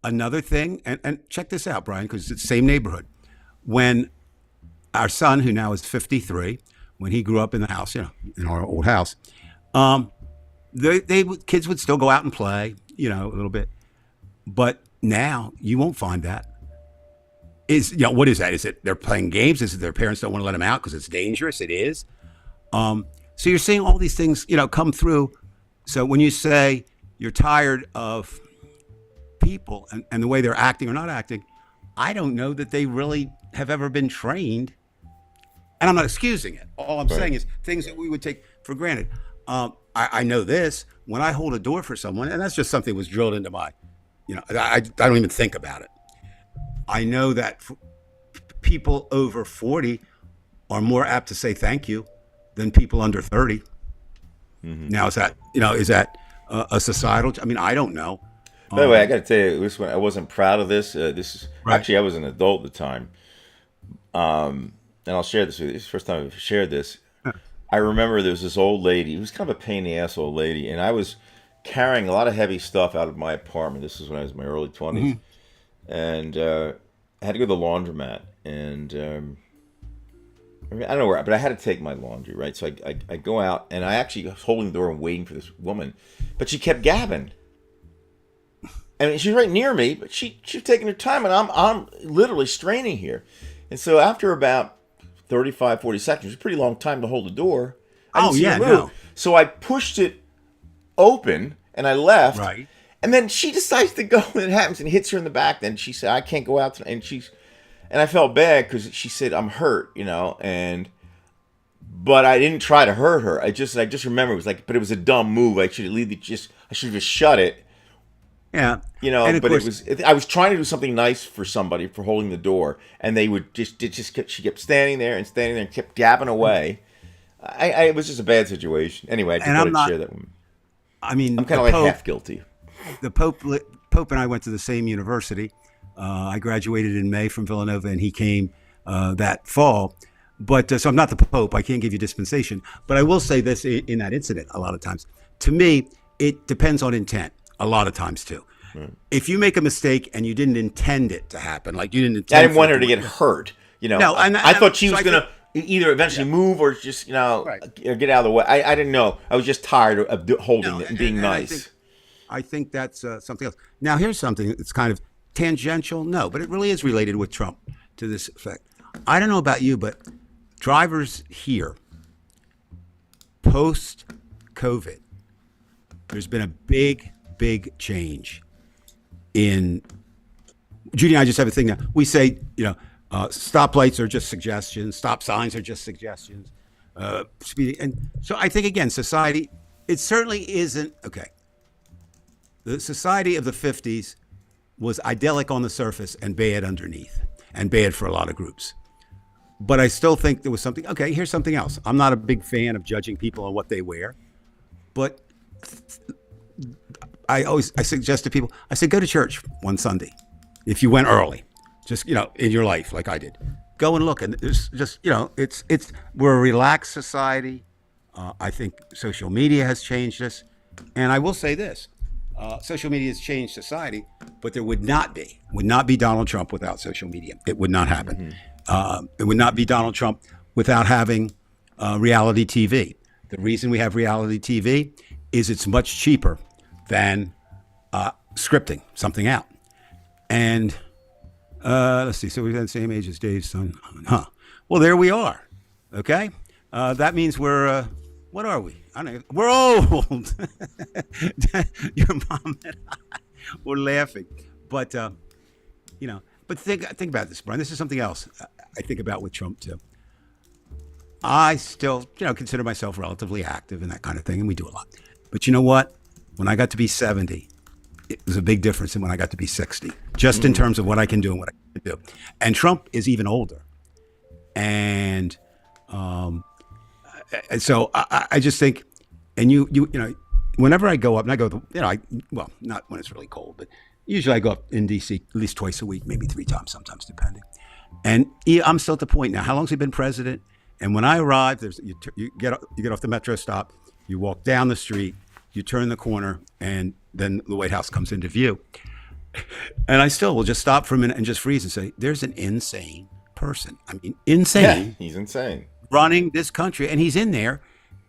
Another thing, and check this out, Brian, because it's the same neighborhood. When our son, who now is 53, when he grew up in the house, in our old house, kids would still go out and play, a little bit. But now you won't find that. What is that? Is it they're playing games? Is it their parents don't want to let them out because it's dangerous? It is. So you're seeing all these things, come through. So when you say you're tired of people and the way they're acting or not acting, I don't know that they really have ever been trained. And I'm not excusing it. All I'm saying is things that we would take for granted. I know this when I hold a door for someone, and that's just something that was drilled into my, I don't even think about it. I know that people over 40 are more apt to say thank you than people under 30. Now, is that a societal? I mean, I don't know. By the way, I got to tell you, this one I wasn't proud of this. This is Right. actually I was an adult at the time, and I'll share this with you. It's the first time I've shared this. I remember there was this old lady. It was kind of a pain in the ass old lady, and I was carrying a lot of heavy stuff out of my apartment. This is when I was in my early 20s, and I had to go to the laundromat, and I don't know where, but I had to take my laundry, right? So I go out, and I actually was holding the door and waiting for this woman, but she kept gabbing. I mean, she's right near me, but she was taking her time, and I'm literally straining here. And so after about 35, 40 seconds, it's a pretty long time to hold the door. I didn't see her move. No. So I pushed it open, and I left. Right. And then she decides to go, and it happens, and hits her in the back. Then she said, I can't go out tonight. And I felt bad because she said, I'm hurt, but I didn't try to hurt her. I just remember it was like, but it was a dumb move. I should have just shut it. Yeah. And but course, I was trying to do something nice for somebody for holding the door, and they would she kept standing there and kept gabbing away. It was just a bad situation. Anyway, I just thought I'd share that one. I mean, I'm kind of like half guilty. The Pope and I went to the same university. I graduated in May from Villanova, and he came that fall. But so I'm not the Pope. I can't give you dispensation. But I will say this in that incident a lot of times. To me, it depends on intent. A lot of times too. Right. If you make a mistake and you didn't intend it to happen, like you didn't intend, I didn't want her to get hurt. No, I thought she was gonna either eventually move or just get out of the way. I didn't know. I was just tired of holding it and being nice. I think that's something else. Now here's something that's kind of tangential. No, but it really is related with Trump to this effect. I don't know about you, but drivers here post COVID, there's been a big change in Judy and I just have a thing now. We say, stoplights are just suggestions, stop signs are just suggestions, speeding. And so I think, again, society, it certainly isn't, okay. The society of the 50s was idyllic on the surface and bad underneath, and bad for a lot of groups. But I still think there was something, okay, here's something else. I'm not a big fan of judging people on what they wear, but I suggest to people, I say, go to church one Sunday. If you went early, just, in your life, like I did, go and look. And there's just, we're a relaxed society. I think social media has changed us. And I will say this, social media has changed society, but there would not be Donald Trump without social media. It would not happen. It would not be Donald Trump without having reality TV. The reason we have reality TV is it's much cheaper than scripting something out. And let's see, so we've had the same age as Dave's son. Well, there we are. Okay? That means we're, what are we? I don't know. We're old. Your mom and I were laughing. But, but think about this, Brian. This is something else I think about with Trump, too. I still, consider myself relatively active and that kind of thing, and we do a lot. But you know what? When I got to be 70, it was a big difference than when I got to be 60, just in terms of what I can do and what I can do. And Trump is even older. And so I just think, and you whenever I go up, and I go, well, not when it's really cold, but usually I go up in D.C. at least twice a week, maybe 3 times sometimes, depending. And I'm still at the point now. How long's he been president? And when I arrive, you get off the metro stop, you walk down the street, you turn the corner, and then the White House comes into view. And I still will just stop for a minute and just freeze and say, there's an insane person. I mean, insane. Yeah, he's insane. Running this country, and he's in there,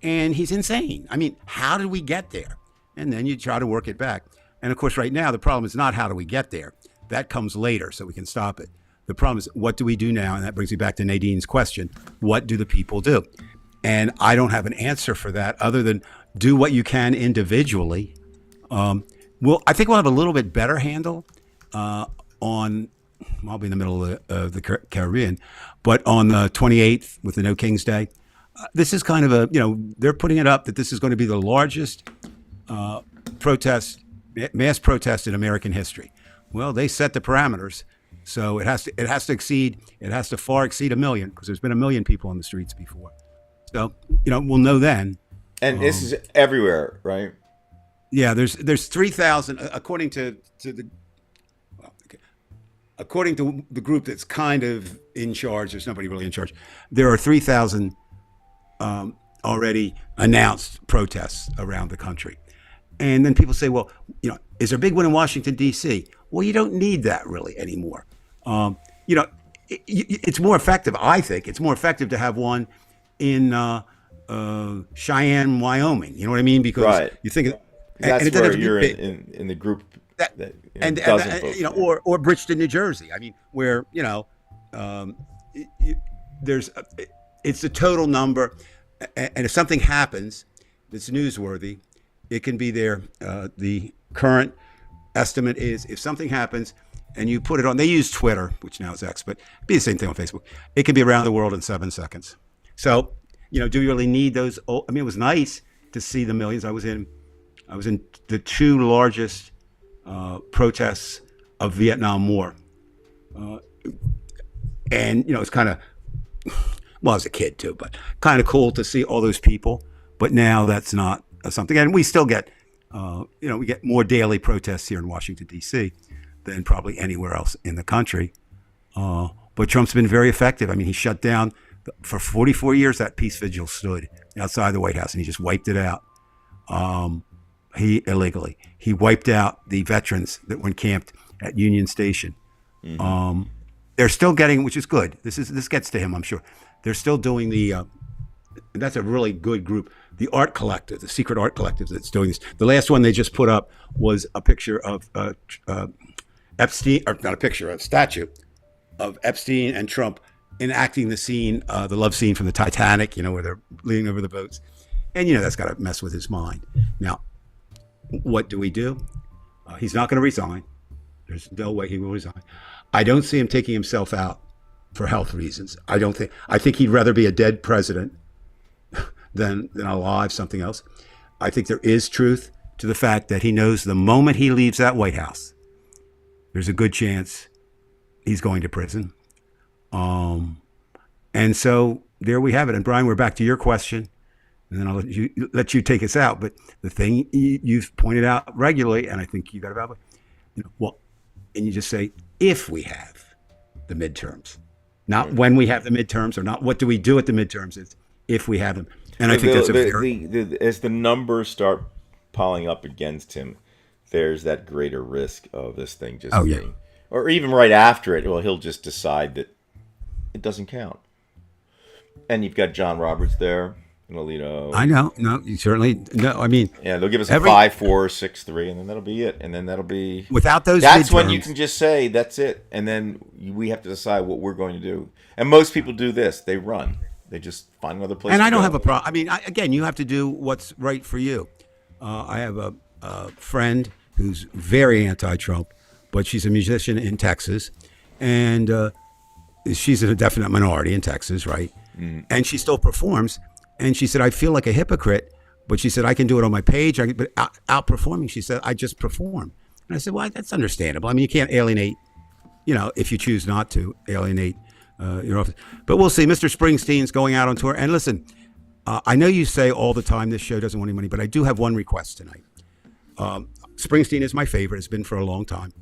and he's insane. I mean, how did we get there? And then you try to work it back. And of course, right now, the problem is not how do we get there. That comes later, so we can stop it. The problem is, what do we do now? And that brings me back to Nadine's question. What do the people do? And I don't have an answer for that other than do what you can individually. I think we'll have a little bit better handle on. I'll be in the middle of the Caribbean, but on the 28th with the No King's Day, this is kind of a, they're putting it up that this is going to be the largest mass protest in American history. Well, they set the parameters, so it has to far exceed 1 million, because there's been 1 million people on the streets before. So we'll know then. And this is everywhere, right? Yeah, there's 3,000 according to the group that's kind of in charge. There's nobody really in charge. There are 3,000 already announced protests around the country. And then people say, well, is there a big one in Washington, D.C.? Well, you don't need that really anymore. It's more effective, I think. It's more effective to have one in Cheyenne, Wyoming. You know what I mean? Because right. you think that's where you're in the group or Bridgeton, New Jersey. I mean, where it's the total number, and if something happens that's newsworthy, it can be there. The current estimate is if something happens and you put it on, they use Twitter, which now is X, but it'd be the same thing on Facebook. It can be around the world in 7 seconds. So, do you really need those? I mean, it was nice to see the millions. I was in the 2 largest protests of Vietnam War. And, it's kind of, well, I was a kid too, but kind of cool to see all those people. But now that's not something. And we still get, we get more daily protests here in Washington, D.C. than probably anywhere else in the country. But Trump's been very effective. I mean, he shut down, for 44 years, that peace vigil stood outside the White House, and he just wiped it out. He wiped out the veterans that were encamped at Union Station. Mm-hmm. They're still getting, which is good. This gets to him, I'm sure. They're still doing that's a really good group. The art collective, the secret art collective that's doing this. The last one they just put up was a picture of Epstein, or not a picture, a statue of Epstein and Trump enacting the scene, the love scene from the Titanic, where they're leaning over the boats. And, that's got to mess with his mind. Now, what do we do? He's not going to resign. There's no way he will resign. I don't see him taking himself out for health reasons. I think he'd rather be a dead president than alive, something else. I think there is truth to the fact that he knows the moment he leaves that White House, there's a good chance he's going to prison. And so there we have it. And Brian, we're back to your question, and then I'll let you take us out. But the thing you've pointed out regularly, and I think you got it out, and you just say, if we have the midterms, not when we have the midterms, or not what do we do at the midterms, it's if we have them. And I think that's as the numbers start piling up against him, there's that greater risk of this thing just being, or even right after it, he'll just decide that it doesn't count. And you've got John Roberts there in Alito. I know. No, you certainly no. I mean, yeah, they'll give us a 5-4, 6-3, and then that'll be it. And then that'll be without those. That's midterms, when you can just say that's it, and then we have to decide what we're going to do. And most people do this: they run. They just find another place. And I don't go. have a problem. I mean, again, you have to do what's right for you. I have a friend who's very anti-Trump, but she's a musician in Texas, and she's in a definite minority in Texas, right? Mm. And she still performs. And she said, I feel like a hypocrite, but she said, I can do it on my page. But out performing, she said, I just perform. And I said, well, that's understandable. I mean, you can't alienate, if you choose not to alienate your office. But we'll see. Mr. Springsteen's going out on tour. And listen, I know you say all the time this show doesn't want any money, but I do have one request tonight. Springsteen is my favorite. It's been for a long time.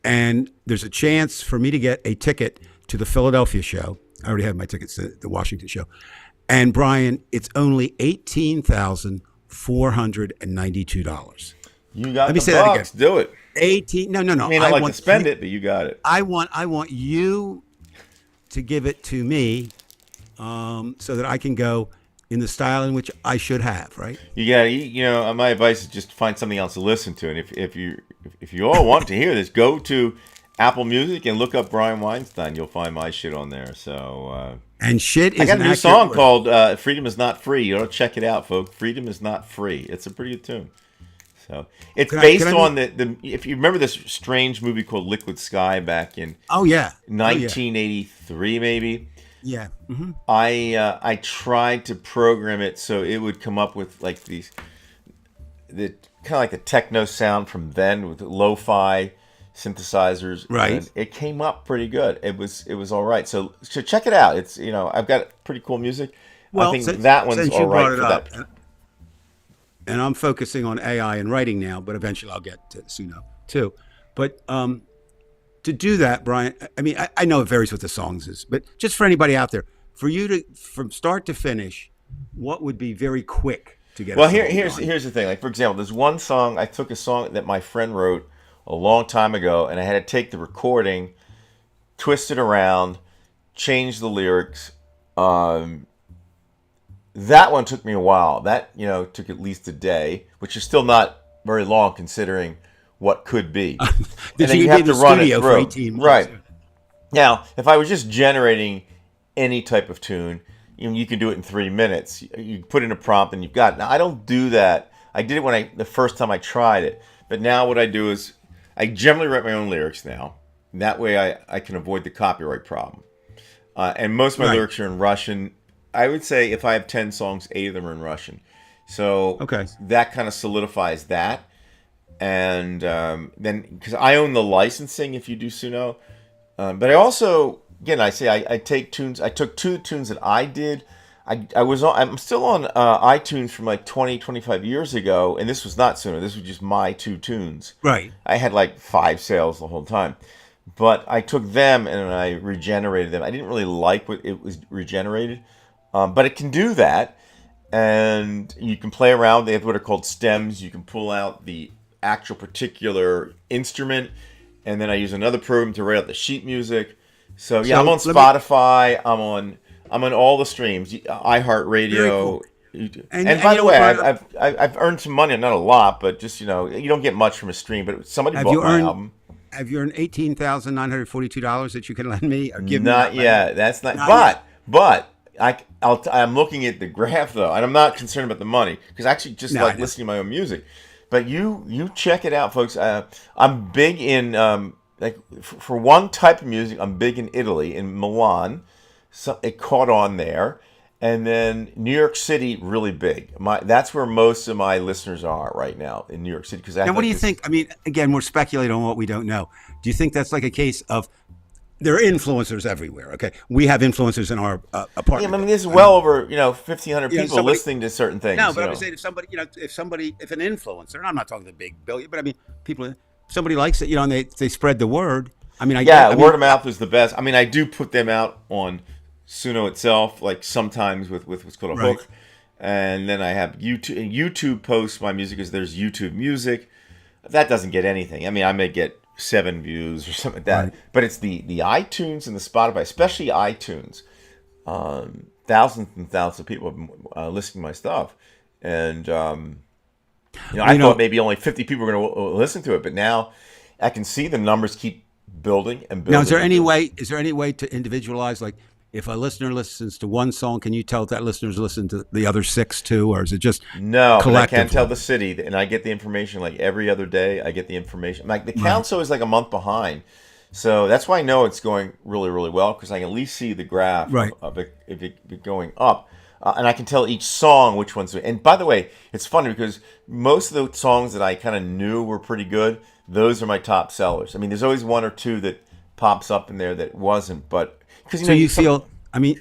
And there's a chance for me to get a ticket to the Philadelphia show. I already have my tickets to the Washington show. And Brian, it's only $18,492. You got Let me the say bucks. that again. Do it. 18. No. I mean, I like to spend it, but you got it. I want you to give it to me, so that I can go in the style in which I should have. Right? My advice is just find something else to listen to. And if you all want to hear this, go to Apple Music and look up Brian Weinstein. You'll find my shit on there. So And shit is I got an a new accurate song word. called "Freedom Is Not Free." You ought to check it out, folks. "Freedom Is Not Free." It's a pretty good tune. So it's based can I on the. If you remember this strange movie called Liquid Sky back in Oh yeah. Oh, yeah. 1983, maybe. Yeah. Hmm. I tried to program it so it would come up with like the kind of like the techno sound from then with lo-fi synthesizers. Right. And it came up pretty good. It was all right. So check it out. It's I've got pretty cool music. Well, I think since, that one's since all you brought right it for up, that. and I'm focusing on AI and writing now, but eventually I'll get to Suno too. But to do that, Brian, I mean, I know it varies what the songs is, but just for anybody out there, for you to from start to finish, what would be very quick to get? Well, a song here's done? the thing. Like for example, there's one song I took a song that my friend wrote a long time ago, and I had to take the recording, twist it around, change the lyrics. That one took me a while. That took at least a day, which is still not very long considering what could be. And Did then you you be have in to the run it studio for through. 18 months? Right. Now, if I was just generating any type of tune, you can do it in 3 minutes. You put in a prompt and you've got it. Now, I don't do that. I did it the first time I tried it. But now what I do is I generally write my own lyrics now. And that way I can avoid the copyright problem. And most of my Right. lyrics are in Russian. I would say if I have 10 songs, 8 of them are in Russian. So Okay. that kind of solidifies that. And then, because I own the licensing if you do Suno. But I also, again, I take tunes. I took 2 tunes that I did. I'm still on iTunes from like 20, 25 years ago. And this was not Suno. This was just my 2 tunes. Right. I had like 5 sales the whole time. But I took them and I regenerated them. I didn't really like what it was regenerated. But it can do that. And you can play around. They have what are called stems. You can pull out the actual particular instrument. And then I use another program to write out the sheet music. So yeah, So I'm on let me- Spotify. I'm on all the streams. Very iHeartRadio. cool. And And by you the know way, what, I've earned some money. Not a lot, but just you don't get much from a stream. But somebody Have bought you my earned? album. Have you earned $18,942 that you can lend me or give Not me? yet. That's not. Not But I'm looking at the graph though, and I'm not concerned about the money because I actually just No, I like know. listening to my own music. But you check it out, folks. I'm big in like for one type of music. I'm big in Italy, in Milan. So it caught on there, and then New York City really big. That's where most of my listeners are right now in New York City because Now, what do you think? I mean, again, we're speculating on what we don't know. Do you think that's like a case of there are influencers everywhere? Okay, we have influencers in our Yeah, apartment. I mean, there's well over 1,500 Yeah, people somebody- listening to certain things. No, but you I'm know. saying if an influencer, and I'm not talking the big billion, but I mean, if somebody likes it, and they spread the word. I mean, Word of mouth is the best. I mean, I do put them out on Suno itself, like sometimes with what's called a Right. hook, and then I have YouTube. And YouTube posts my music because there's YouTube Music. That doesn't get anything. I mean, I may get 7 views or something like that, Right. but it's the iTunes and the Spotify, especially iTunes. Thousands and thousands of people have been listening to my stuff, and I thought maybe only 50 people were going to listen to it, but now I can see the numbers keep building and building. Now, is there and any building. way? Is there any way to individualize? Like, if a listener listens to one song, can you tell if that listener's listened to the other 6 too, or is it just No, but I can't collectively? tell the city, and I get the information like every other day. I get the information. Like the count's always like a month behind, so that's why I know it's going really, really well because I can at least see the graph Right. of it, if it going up, and I can tell each song which ones. And by the way, it's funny because most of the songs that I kind of knew were pretty good, those are my top sellers. I mean, there's always 1 or 2 that pops up in there that wasn't, but because So you feel? I mean,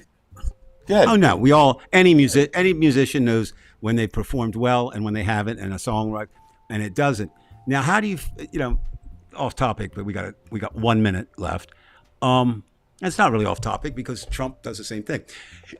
Go ahead. oh no, any musician knows when they performed well and when they haven't, and a song right and it doesn't. Now, how do you off topic, but we got 1 minute left. It's not really off topic because Trump does the same thing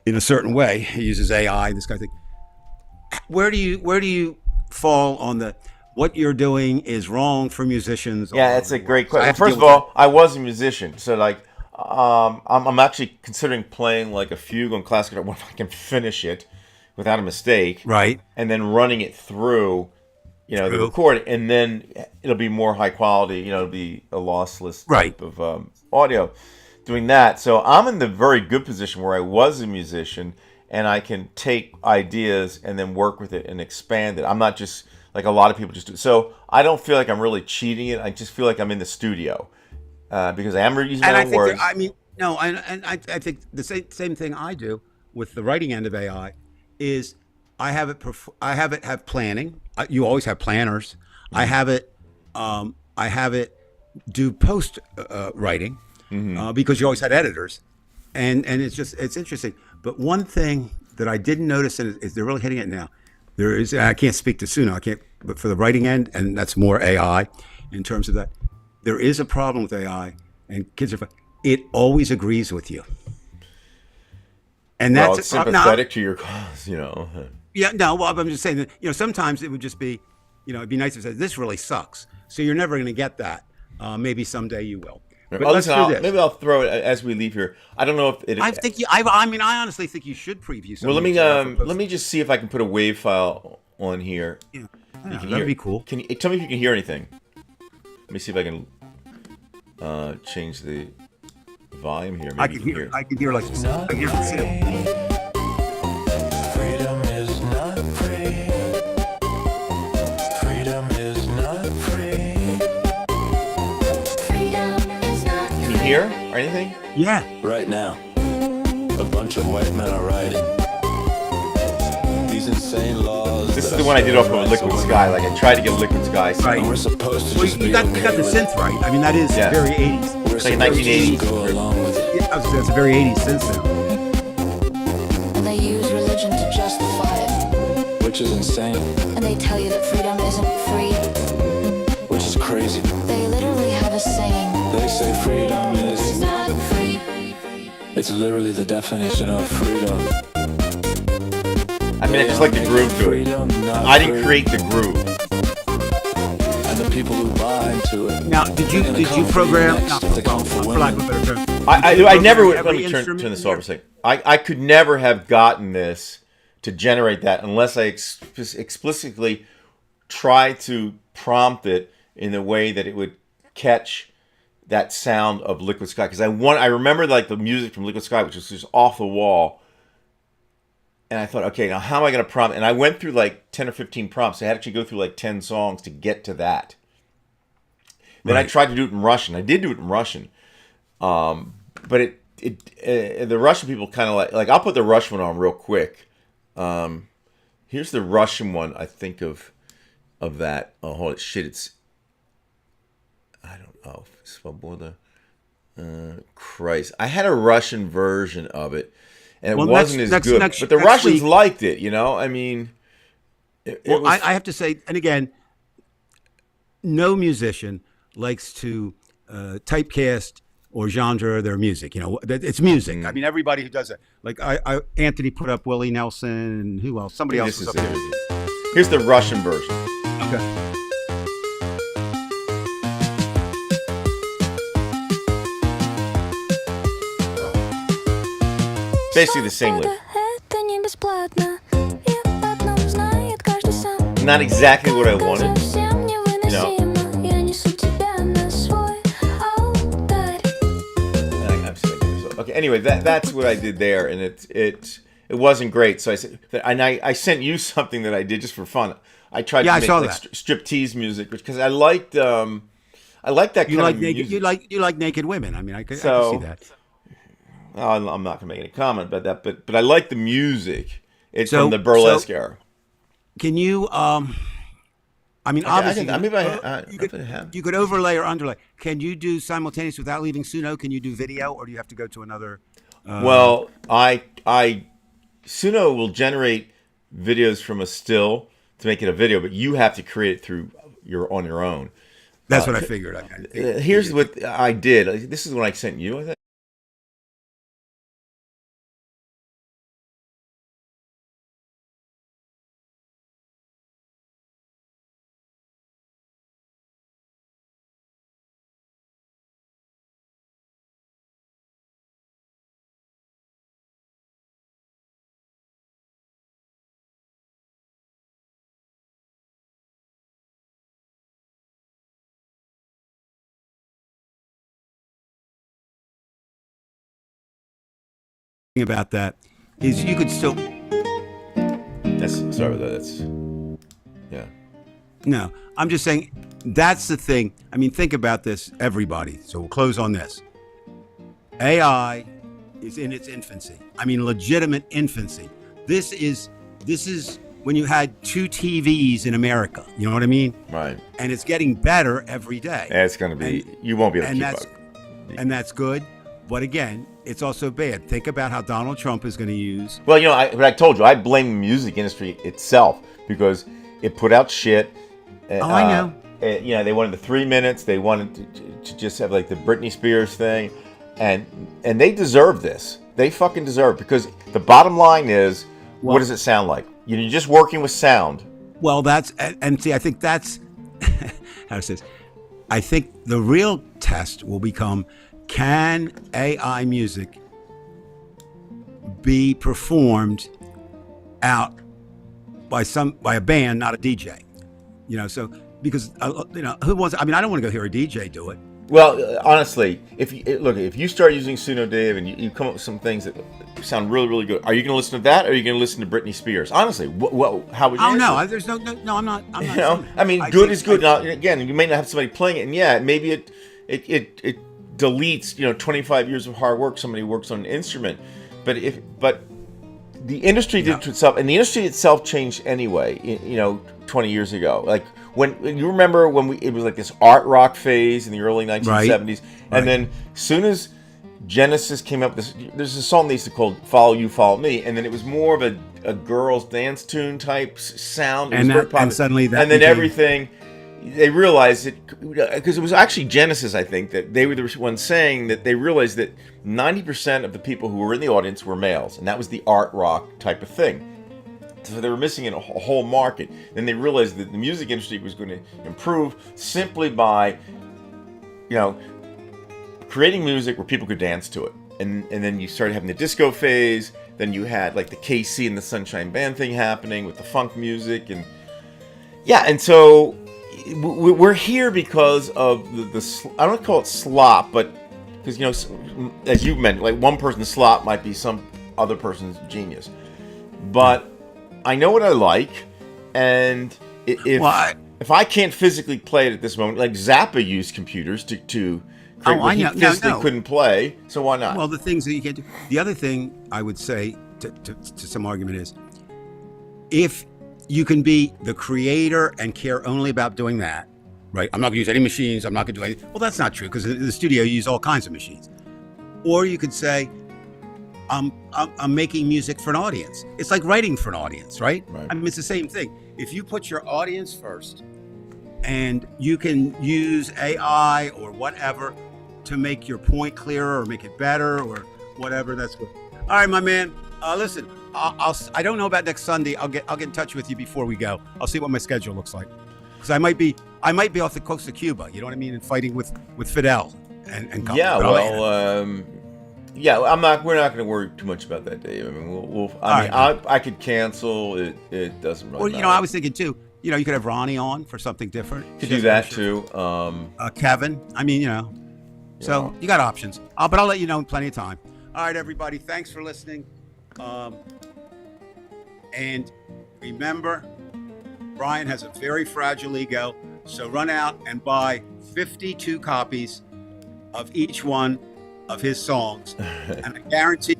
in a certain way. He uses AI, this kind of thing. Where do you fall on the what you're doing is wrong for musicians? Yeah, all it's over a the great world? So I question. have to First deal of with all, I was a musician, so like I'm actually considering playing like a fugue on classical guitar if I can finish it without a mistake, that. Right. and then running it through, the True. recording, and then it'll be more high quality. It'll be a lossless Right. type of audio doing that. So I'm in the very good position where I was a musician and I can take ideas and then work with it and expand it. I'm not just like a lot of people just do. So I don't feel like I'm really cheating it. I just feel like I'm in the studio because I am using And my I own think words. I mean, no, I think the same thing I do with the writing end of AI is I have it have planning. You always have planners. I have it do post writing because you always had editors, and it's interesting. But one thing that I didn't notice is they're really hitting it now. There is I can't speak to Suno. I can't, but for the writing end, and that's more AI in terms of that. There is a problem with AI, and kids are. It always agrees with you, and Well, that's it's now. sympathetic to your cause. Yeah, no. Well, I'm just saying that sometimes it would just be, it'd be nice if it says this really sucks. So you're never going to get that. Maybe someday you will. But Well, let's listen, do this. maybe I'll throw it as we leave here. I don't know if it. I think you. I mean, I honestly think you should preview some Well, of your stuff. let me just see if I can put a wave file on here. Yeah, You can that'd hear. be cool. Can you tell me if you can hear anything? Let me see if I can change the volume here. Maybe I you can can hear. hear. I can hear like. I can hear Freedom is not free. Freedom is not free. Freedom is not Can you hear or anything? Yeah. Right now, a bunch of white men are writing these insane laws. This is that the are one I did off of sparing Liquid rights of Sky. women. Like I tried to get Liquid Sky. Right. And we're supposed to Well, just you be got okay the with synth it. right. I mean, that is Yeah. very 80s. We're It's like supposed to 1980s. just go along with it. Yeah, I was gonna say, that's a very 80s synth sound. And they use religion to justify it. Which is insane, And they tell you that freedom isn't free. which is crazy. They literally have a saying. They say freedom It's is, not free. it's literally the definition of freedom. I mean, I just like the groove to it. Freedom, not I didn't free. create the groove. And the people who buy into it. Now, did you they're gonna come for program? next No, if they come well, for for lack of women. a better term. I never would. Let every me turn instrument this in off for a second. I could never have gotten this to generate that unless I explicitly try to prompt it in the way that it would catch that sound of Liquid Sky. Because I remember like the music from Liquid Sky, which was just off the wall. And I thought, okay, now how am I going to prompt? And I went through like 10 or 15 prompts. I had to actually go through like 10 songs to get to that. Then I Right. tried to do it in Russian. I did do it in Russian. But the Russian people kind of like I'll put the Russian one on real quick. Here's the Russian one I think of that. Oh holy shit! It's I don't know. Svoboda. Christ, I had a Russian version of it, and it Well, wasn't as good. But the next Russians week- liked it. I mean, it Well, was. I have to say, and again, no musician likes to typecast or genre their music. It's music. I mean, everybody who does it. Like Anthony put up Willie Nelson, and who else? Somebody else This was is up there. it. Here's the Russian version. Okay. Basically the same lyric. Это не бесплатно. И одно знает каждый сам. Not exactly what I wanted. Совсем невыносимо. Я несу тебя на свой алтарь. I'm sorry. Okay. Anyway, that's what I did there, and it wasn't great. So I said, and I sent you something that I did just for fun. I tried Yeah, to I make saw like that. striptease music, because I liked that You kind like of naked? music. You like naked women? I mean, I could So- see that. I'm not gonna make any comment about that, but I like the music. It's So- from the burlesque so- era. Can you? I mean, I obviously, can- maybe you could overlay or underlay. Can you do simultaneous without leaving Suno? Can you do video, or do you have to go to another? Well, Suno will generate videos from a still to make it a video, but you have to create it on your own. That's what I figured. Here's what I did. This is what I sent you, I think. about that is you could still. Sorry about that. That's yeah. No, I'm just saying that's the thing. I mean, think about this, everybody. So we'll close on this. AI is in its infancy. I mean, legitimate infancy. This is when you had 2 TVs in America. You know what I mean? Right. And it's getting better every day. And it's going to be. You won't be able to keep up. And that's good. But again, it's also bad. Think about how Donald Trump is going to use. Well, I told you, I blame the music industry itself because it put out shit. I know. They wanted the 3 minutes. They wanted to just have like the Britney Spears thing, and they deserve this. They fucking deserve it because the bottom line is, what does it sound like? You're just working with sound. Well, and see, I think that's how to say this. I think the real test will become: can AI music be performed out by a band, not a DJ? So because who wants? I mean, I don't want to go hear a DJ do it. Well, honestly, if you start using Suno Dave and you come up with some things that sound really, really good, are you going to listen to that, or are you going to listen to Britney Spears? Honestly, how would you? Oh answer? no, there's no. I'm not. I mean, good is good. Now, again, you may not have somebody playing it, and yeah, maybe it deletes 25 years of hard work. Somebody works on an instrument, but the industry did to itself, and the industry itself changed anyway. 20 years ago, like when you remember when it was like this art rock phase in the early 1970s, and then as soon as Genesis came up, there's a song they used to call "Follow You, Follow Me," and then it was more of a girls' dance tune type sound, and suddenly everything. They realized it because it was actually Genesis, I think, that they were the ones saying that they realized that 90% of the people who were in the audience were males, and that was the art rock type of thing. So they were missing a whole market. Then they realized that the music industry was going to improve simply by, creating music where people could dance to it. And then you started having the disco phase. Then you had like the KC and the Sunshine Band thing happening with the funk music, and so we're here because of the I don't call it slop, but because as you mentioned, like one person's slop might be some other person's genius, but I know what I like, and if I can't physically play it at this moment, like Zappa used computers to create what he physically couldn't play, so why not? Well, the things that you can't do. The other thing I would say to some argument is, if you can be the creator and care only about doing that, right? I'm not going to use any machines. I'm not going to do anything. Well, that's not true because in the studio you use all kinds of machines. Or you could say, I'm making music for an audience. It's like writing for an audience, right? I mean, it's the same thing. If you put your audience first, and you can use AI or whatever to make your point clearer or make it better or whatever, that's good. All right, my man. Listen, I don't know about next Sunday. I'll get in touch with you before we go. I'll see what my schedule looks like, because I might be off the coast of Cuba. You know what I mean? And fighting with Fidel and company. Yeah. Well. We're not going to worry too much about that, Dave. I mean, I could cancel it. It doesn't really matter. I was thinking too. You could have Ronnie on for something different. Could do that too. Kevin. I mean, so you got options. But I'll let you know in plenty of time. All right, everybody. Thanks for listening. And remember, Brian has a very fragile ego. So run out and buy 52 copies of each one of his songs, and I guarantee.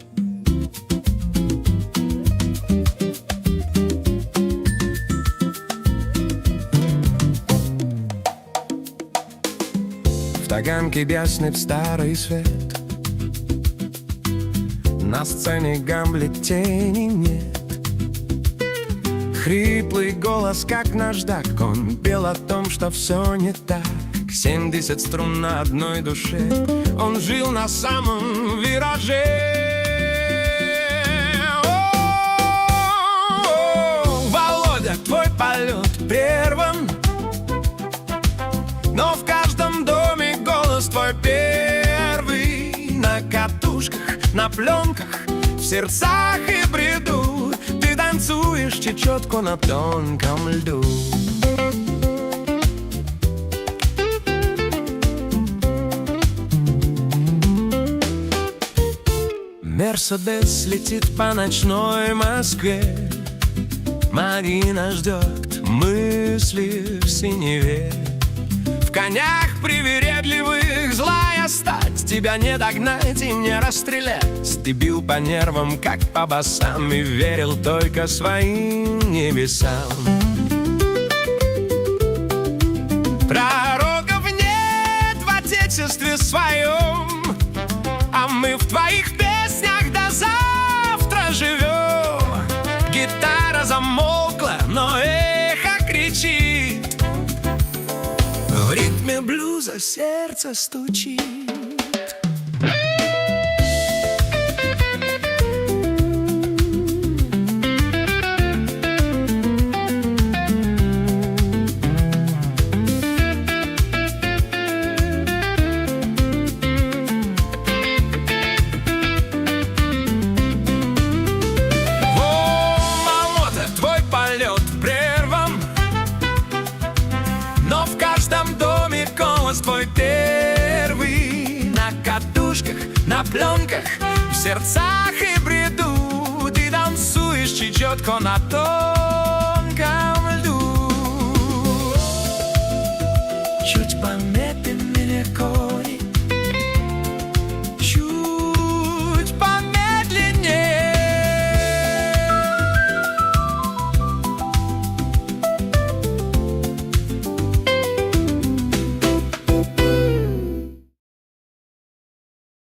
В таганке бьяснет старый свет. На сцене Гамлет тени нет. Хриплый голос, как наждак, он пел о том, что все не так. 70 струн на одной душе. Он жил на самом вираже. Володя, твой полет прерван, но в каждом доме голос твой первый. На катушках, на пленках, в сердцах и бреду ты танцуешь чечетку на тонком льду. Мерседес летит по ночной Москве. Марина ждет мысли в синеве. В конях привередливых злая стать. Тебя не догнать и не расстрелять. Ты бил по нервам, как по басам, и верил только своим небесам. Пророков нет в отечестве своем, а мы в твоих песнях до завтра живем. Гитара замолкла, но эхо кричит. В ритме блюза сердце стучит. Твой первый на катушках, на пленках, в сердцах и бреду. Ты танцуешь чечетку на то,